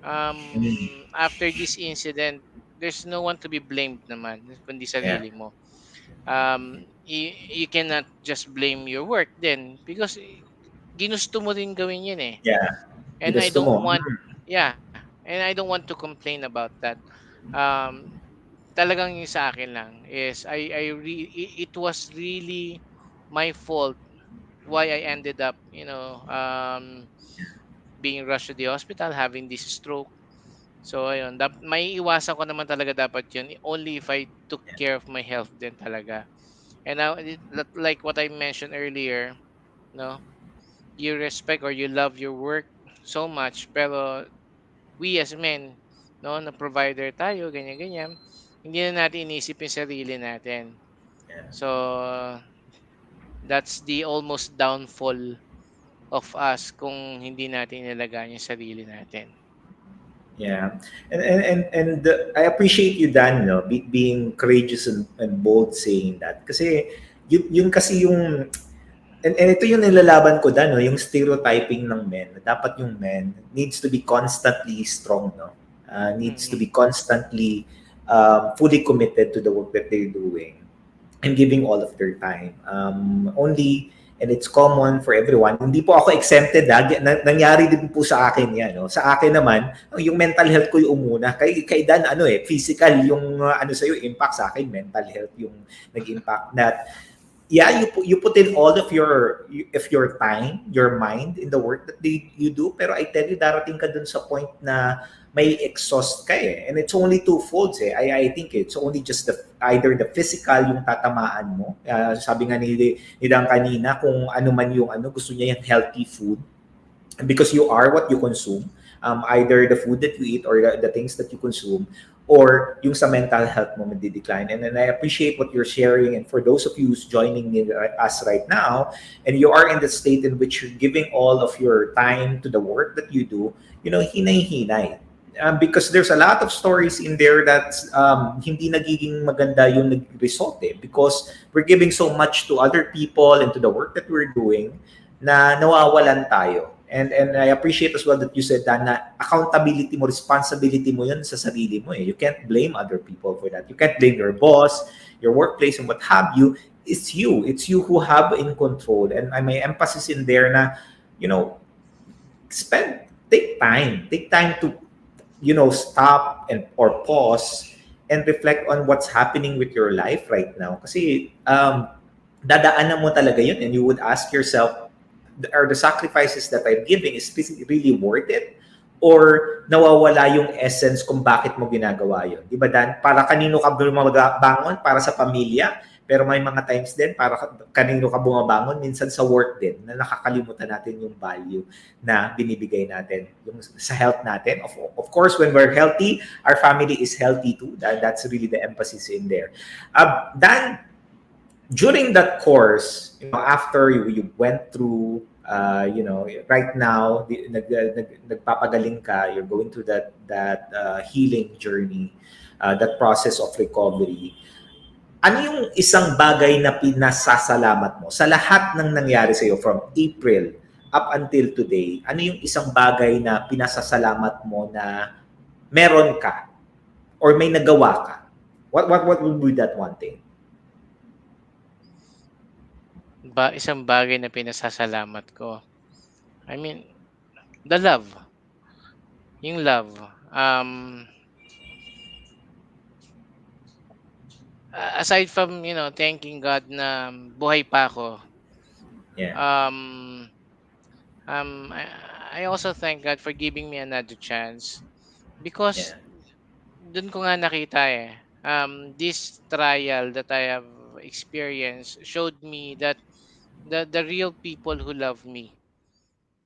Mm. After this incident, there's no one to be blamed naman, kundi Yeah. sarili mo. You cannot just blame your work then because ginusto mo rin gawin yun eh. Yeah. And I Ginusto mo. don't want, Mm. yeah, and I don't want to complain about that. Um, Talagang yung sa akin lang is it was really my fault why I ended up, being rushed to the hospital, having this stroke. So ayun, may iwasan ko naman talaga dapat yun only if I took care of my health din talaga. And now, like what I mentioned earlier, no, you respect or you love your work so much, pero we as men, no, na provider tayo, ganyan-ganyan, hindi na natin inisip yung sarili natin. Yeah. So, that's the almost downfall of us kung hindi natin inalagaan yung sarili natin. Yeah, and I appreciate you, Dan, no, being courageous and bold saying that. Kasi yun kasi yung and ito yung nilalaban ko, Dan, no, yung stereotyping ng men. Dapat yung men needs to be constantly strong, no, needs to Mm-mm. be constantly fully committed to the work that they're doing and giving all of their time. Only, and it's common for everyone. Hindi po ako exempted, ha? Nangyari din po sa akin yan. No? Sa akin naman, yung mental health ko yung umuna. Kay Dan, physical yung sa'yo, impact sa akin, mental health yung nag-impact. That yeah, you put in all of your time, your mind in the work that you do, pero I tell you, darating ka dun sa point na may exhaust ka eh. And it's only two folds eh. I think it's only just either the physical yung tatamaan mo. Sabi nga ni Dan kanina, kung ano man yung gusto niya yung healthy food because you are what you consume, either the food that you eat or the things that you consume, or yung sa mental health mo decline. And then I appreciate what you're sharing. And for those of you who's joining us right now, and you are in the state in which you're giving all of your time to the work that you do, hinay-hinay. Because there's a lot of stories in there that's hindi nagiging maganda yung nag-result eh. Because we're giving so much to other people and to the work that we're doing na nawawalan tayo. And I appreciate as well that you said that na accountability mo, responsibility mo yun sa sarili mo eh. You can't blame other people for that. You can't blame your boss, your workplace, and what have you. It's you. It's you who have in control. And my emphasis in there na, take time. Take time to, stop and or pause and reflect on what's happening with your life right now. Kasi dadaanan mo talaga yun and you would ask yourself, are the sacrifices that I'm giving is really worth it? Or nawawala yung essence kung bakit mo ginagawa yun? Di ba, Dan? Para kanino ka bumabangon? Para sa pamilya? Pero may mga times din, para kanino ka bumabangon? Minsan sa work din, na nakakalimutan natin yung value na binibigay natin yung sa health natin. Of course, when we're healthy, our family is healthy too. That's really the emphasis in there. Dan, during that course, after you went through, right now, nagpapagaling ka, you're going through that healing journey, that process of recovery. Ano yung isang bagay na pinasasalamat mo sa lahat ng nangyari sa iyo from April up until today? Ano yung isang bagay na pinasasalamat mo na meron ka or may nagawa ka? What would be that one thing? Isang bagay na pinasasalamat ko. I mean, the love. Yung love. Aside from, thanking God na buhay pa ako, Yeah. I also thank God for giving me another chance because Yeah. dun ko nga nakita this trial that I have experienced showed me that the real people who love me,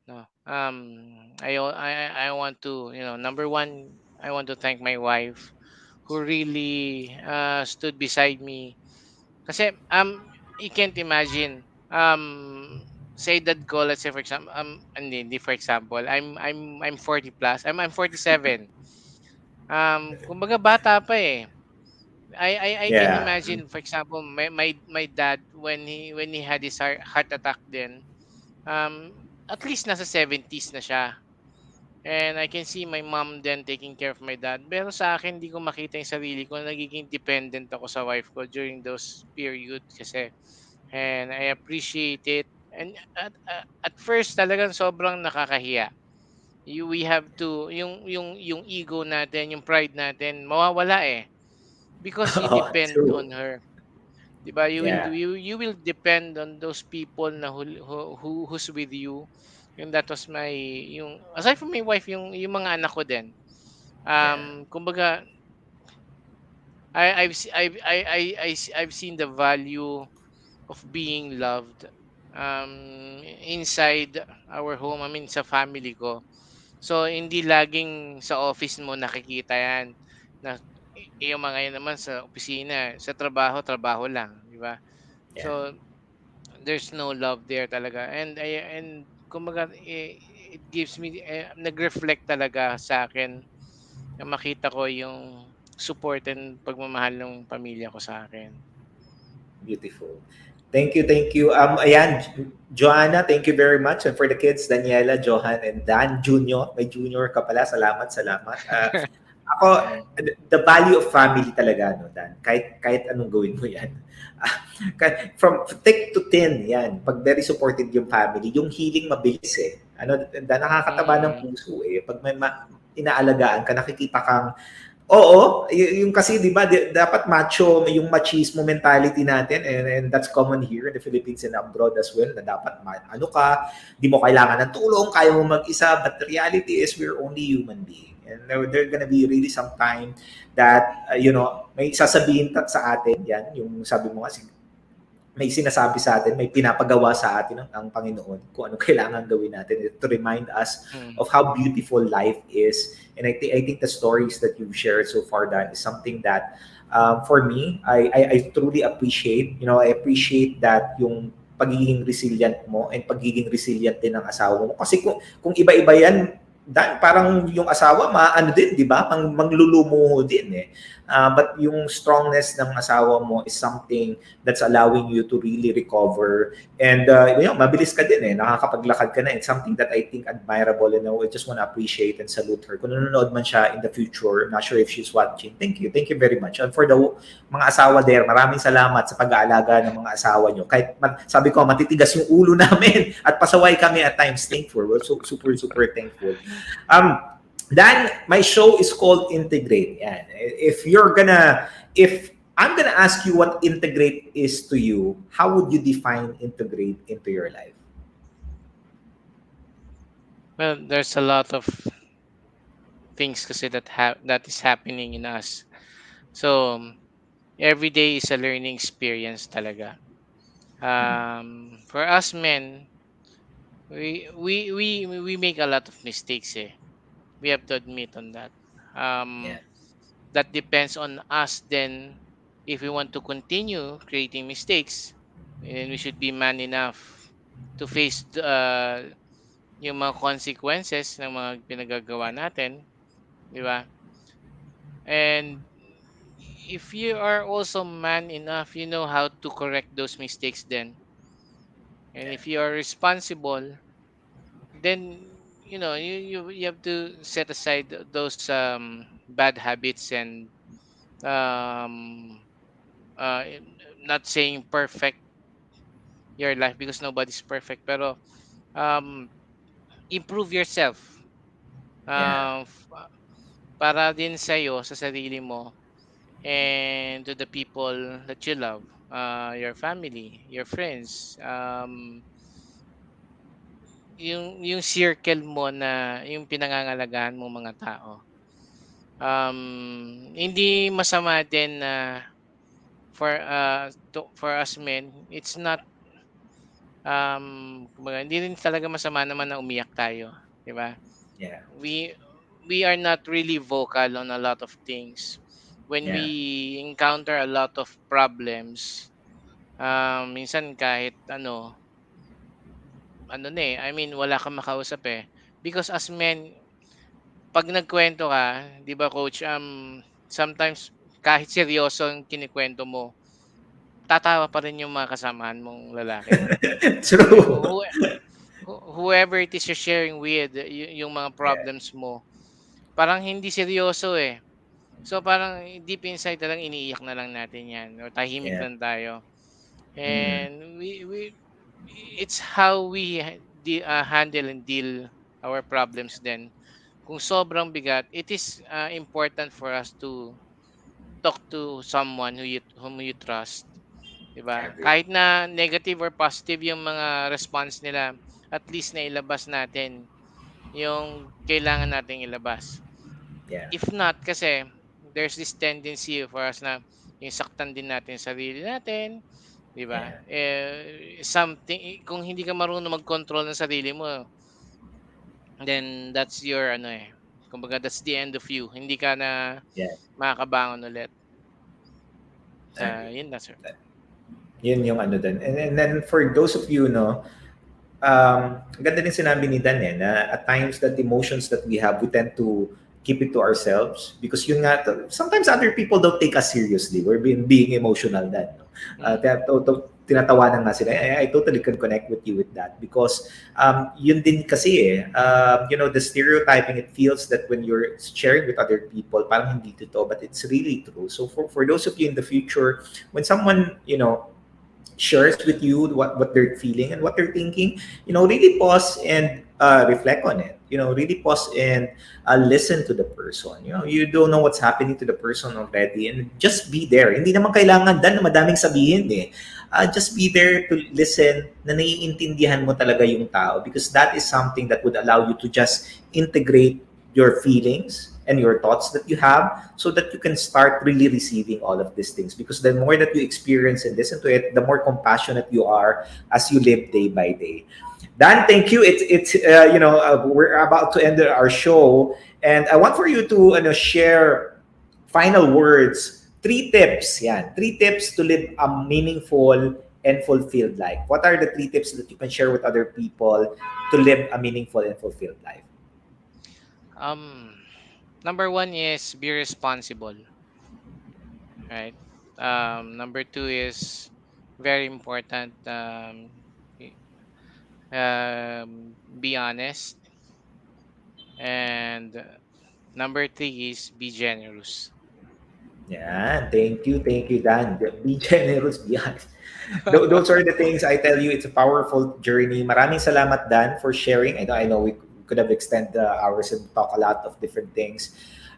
no, I want to, number one, I want to thank my wife who really stood beside me. Kasi you can't imagine, say that ko, let's say for example, hindi for example, I'm 40 plus, I'm 47. Kumbaga bata pa eh. I can Yeah. imagine, for example, my dad when he had his heart attack then, at least nasa 70s na siya. And I can see my mom then taking care of my dad. Pero sa akin, hindi ko makita yung sarili ko. Nagiging dependent ako sa wife ko during those period kasi. And I appreciate it. And at first talagang sobrang nakakahiya. We have to, yung ego natin, yung pride natin, mawawala eh. Because you Oh, depend true. on her. 'Di ba? Yeah. You will depend on those people na who's with you. Yung that was my yung aside from my wife, yung mga anak ko din. Yeah. Kumbaga I've seen the value of being loved inside our home, I mean sa family ko. So hindi laging sa office mo nakikita 'yan na yung mga yan naman sa opisina, sa trabaho, trabaho lang, 'di ba? Yeah. So there's no love there talaga, and kumbaga it gives me nag-reflect talaga sa akin na makita ko yung support and pagmamahal ng pamilya ko sa akin. Beautiful. Thank you, thank you. Ayan, Joanna, thank you very much. And for the kids, Daniela, Johan, and Dan Junior. May junior ka pala. Salamat, salamat. Ako, the value of family talaga, no, Dan. Kahit anong gawin mo yan. From thick to thin, yan. Pag very supported yung family, yung healing mabilis eh. Ano, nakakataba ng Mm. puso eh. Pag may inaalagaan ka, nakikita kang oo, yung kasi 'di ba dapat macho, yung machismo mentality natin, and that's common here in the Philippines and abroad as well, na dapat ano ka, di mo kailangan ng tulong, kaya mo mag-isa, but the reality is we're only human being. And there gonna be really some time that may sasabihin sa atin yan, yung sabi mo kasi may sinasabi sa atin, may pinapagawa sa atin ang Panginoon kung ano kailangan gawin natin to remind us Mm. of how beautiful life is. And I think the stories that you've shared so far, Dan, is something that for me, I truly appreciate. I appreciate that yung pagiging resilient mo and pagiging resilient din ng asawa mo. Kasi kung iba-iba yan, Dan, parang yung asawa, ano din, di ba? Manglulumuho din eh. But yung strongness ng asawa mo is something that's allowing you to really recover. And, mabilis ka din eh. Nakakapaglakad ka na. It's something that I think admirable. I just want to appreciate and salute her. Kung nanonood man siya in the future, I'm not sure if she's watching. Thank you. Thank you very much. And for the mga asawa there, maraming salamat sa pag-aalaga ng mga asawa nyo. Kahit sabi ko, matitigas yung ulo namin at pasaway kami at times. Thankful. We're so super, super thankful. Dan, my show is called Integrate. Yan. If I'm gonna ask you what integrate is to you, how would you define integrate into your life? Well, there's a lot of things kasi that is happening in us. So every day is a learning experience talaga. For us men, we make a lot of mistakes eh. We have to admit on that. Yeah. That depends on us then if we want to continue creating mistakes, and we should be man enough to face yung mga consequences ng mga pinagagawa natin, di ba? And if you are also man enough, you know how to correct those mistakes then. And Yeah. if you are responsible, then you have to set aside those bad habits and um uh not saying perfect your life because nobody's perfect, pero um improve yourself Yeah. um f- para din sa sa sarili mo, and to the people that you love, your family, your friends, yung circle mo na yung pinangangalagaan mo mga tao. Hindi masama din na for us men, it's not kumbaga hindi rin talaga masama naman na umiyak tayo, 'di ba? Yeah. We we are not really vocal on a lot of things. When Yeah. we encounter a lot of problems, minsan kahit ano na eh, I mean wala kang makausap eh. Because as men, pag nagkwento ka, 'di ba coach, sometimes kahit seryoso ang kinikwento mo, tatawa pa rin yung mga kasamahan mong lalaki. Eh, True. whoever it is you're sharing with, yung mga Yeah. problems mo, parang hindi seryoso eh. So parang deep inside talagang iniiyak na lang natin 'yan or tahimik Yeah. lang tayo. Mm. And it's how we handle and deal our problems then. Kung sobrang bigat, it is important for us to talk to someone whom you trust, 'Di ba? Agree. Kahit na negative or positive yung mga response nila, at least nailabas natin yung kailangan nating ilabas. Yeah. If not, kasi there's this tendency for us na yung saktan din natin yung sarili natin, 'di ba? Yeah. Kung hindi ka marunong mag-control ng sarili mo, then that's your ano kumbaga that's the end of you. Hindi ka na Yeah. makakabangon ulit. Agree. Yun na, sir. Yun yung ano din. And then for those of you, no, ganda din sinabi ni Dan na at times that emotions that we have, we tend to keep it to ourselves because yun nga, sometimes other people don't take us seriously. We're being emotional Dan. No? Mm. Tinatawanan nga sila. I totally can connect with you with that because yun din kasi the stereotyping, it feels that when you're sharing with other people, parang hindi totoo, but it's really true. So for those of you in the future, when someone, shares with you what they're feeling and what they're thinking, really pause and reflect on it. Really pause and listen to the person. You don't know what's happening to the person already, and just be there. Hindi naman kailangan dan na madaming sabihin eh. Just be there to listen na naiintindihan mo talaga yung tao because that is something that would allow you to just integrate your feelings and your thoughts that you have so that you can start really receiving all of these things because the more that you experience and listen to it, the more compassionate you are as you live day by day. Dan, thank you. We're about to end our show, and I want for you to share final words. 3 tips, yeah, 3 tips to live a meaningful and fulfilled life. What are the 3 tips that you can share with other people to live a meaningful and fulfilled life? Number one is be responsible, right? Number two is very important. Be honest, and number three is be generous. Yeah, thank you, Dan. Be generous, be honest. Those are the things I tell you. It's a powerful journey. Maraming salamat, Dan, for sharing. I know we could have extended the hours and talk a lot of different things.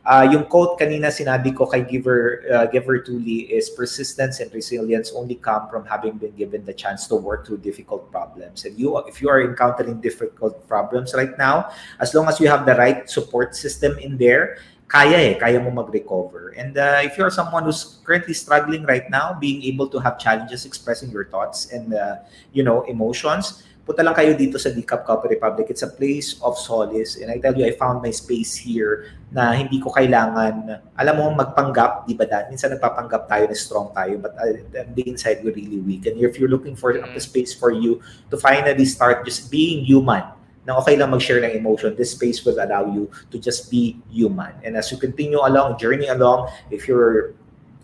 Yung quote kanina sinabi ko kay Giver Tuli is persistence and resilience only come from having been given the chance to work through difficult problems. And if you are encountering difficult problems right now, as long as you have the right support system in there, kaya mo mag-recover. And if you're someone who's currently struggling right now, being able to have challenges expressing your thoughts and emotions, punta lang kayo dito sa Decap Coffee Republic. It's a place of solace. And I tell you, I found my space here na hindi ko kailangan, alam mo, magpanggap, di ba Dan? Minsan nagpapanggap tayo na strong tayo, but the inside, we're really weak. And if you're looking for a space for you to finally start just being human, na okay lang mag-share ng emotion, this space will allow you to just be human. And as you continue along, journey along, if you're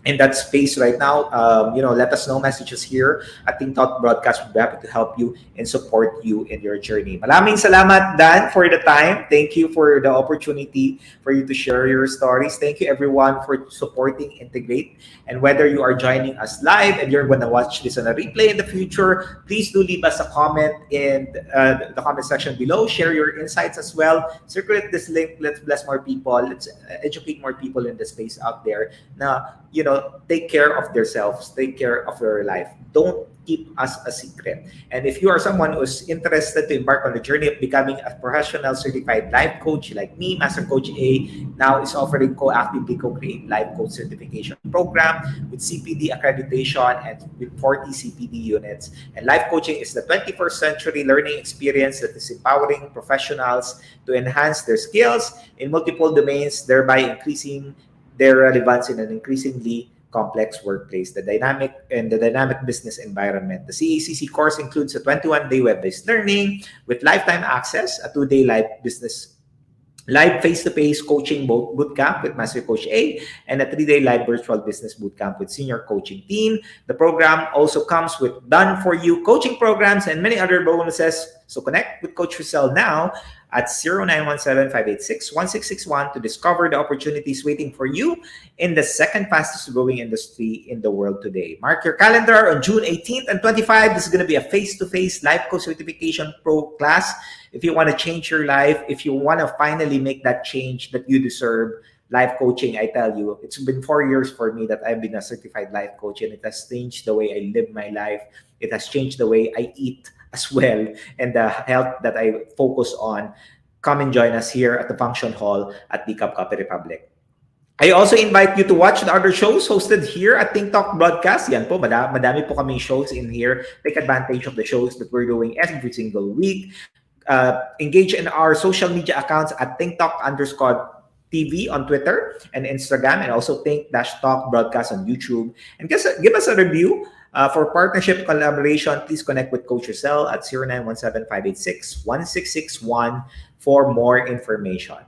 in that space right now, let us know, messages here at Think Thought Broadcast. We'll be happy to help you and support you in your journey. Maraming salamat, Dan, for the time. Thank you for the opportunity for you to share your stories. Thank you, everyone, for supporting Integrate. And whether you are joining us live and you're going to watch this on a replay in the future, please do leave us a comment in the comment section below. Share your insights as well. Circulate this link. Let's bless more people. Let's educate more people in the space out there. Now, take care of themselves, take care of your life. Don't keep us a secret. And if you are someone who's interested to embark on the journey of becoming a professional certified life coach like me, Master Coach A now is offering co-actively co-create life coach certification program with CPD accreditation and with 40 CPD units. And life coaching is the 21st century learning experience that is empowering professionals to enhance their skills in multiple domains, thereby increasing their relevance in an increasingly complex workplace, the dynamic business environment. The CACC course includes a 21-day web-based learning with lifetime access, a 2-day live face-to-face coaching bootcamp with Master Coach A, and a 3-day live virtual business bootcamp with senior coaching team. The program also comes with done-for-you coaching programs and many other bonuses. So connect with Coach Rizal now at 0917-586-1661 to discover the opportunities waiting for you in the second fastest growing industry in the world today. Mark your calendar on June 18th and 25th. This is going to be a face-to-face life coach certification pro class. If you want to change your life, if you want to finally make that change that you deserve, life coaching, I tell you, it's been 4 years for me that I've been a certified life coach, and it has changed the way I live my life. It has changed the way I eat as well, and the health that I focus on. Come and join us here at the Function Hall at the Cup Coffee Republic. I also invite you to watch the other shows hosted here at Think Talk Broadcast. Yan po, madami po kaming shows in here. Take advantage of the shows that we're doing every single week. Engage in our social media accounts at ThinkTalk_TV on Twitter and Instagram, and also Think-Talk Broadcast on YouTube. And give us a review. For partnership collaboration, please connect with Coach Rosel at 0917-586-1661 for more information.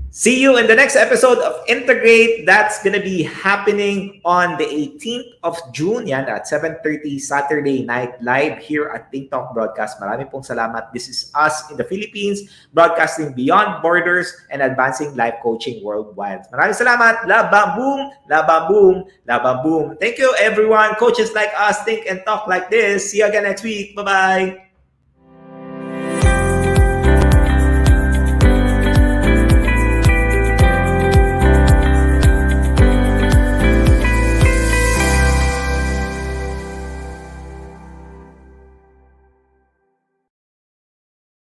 See you in the next episode of Integrate. That's going to be happening on the 18th of June. Yan, at 7:30 Saturday night live here at Think Talk Broadcast. Maraming pong salamat. This is us in the Philippines, broadcasting beyond borders and advancing life coaching worldwide. Maraming salamat. Labang boom, labang boom, labang boom. Thank you, everyone. Coaches like us think and talk like this. See you again next week. Bye-bye.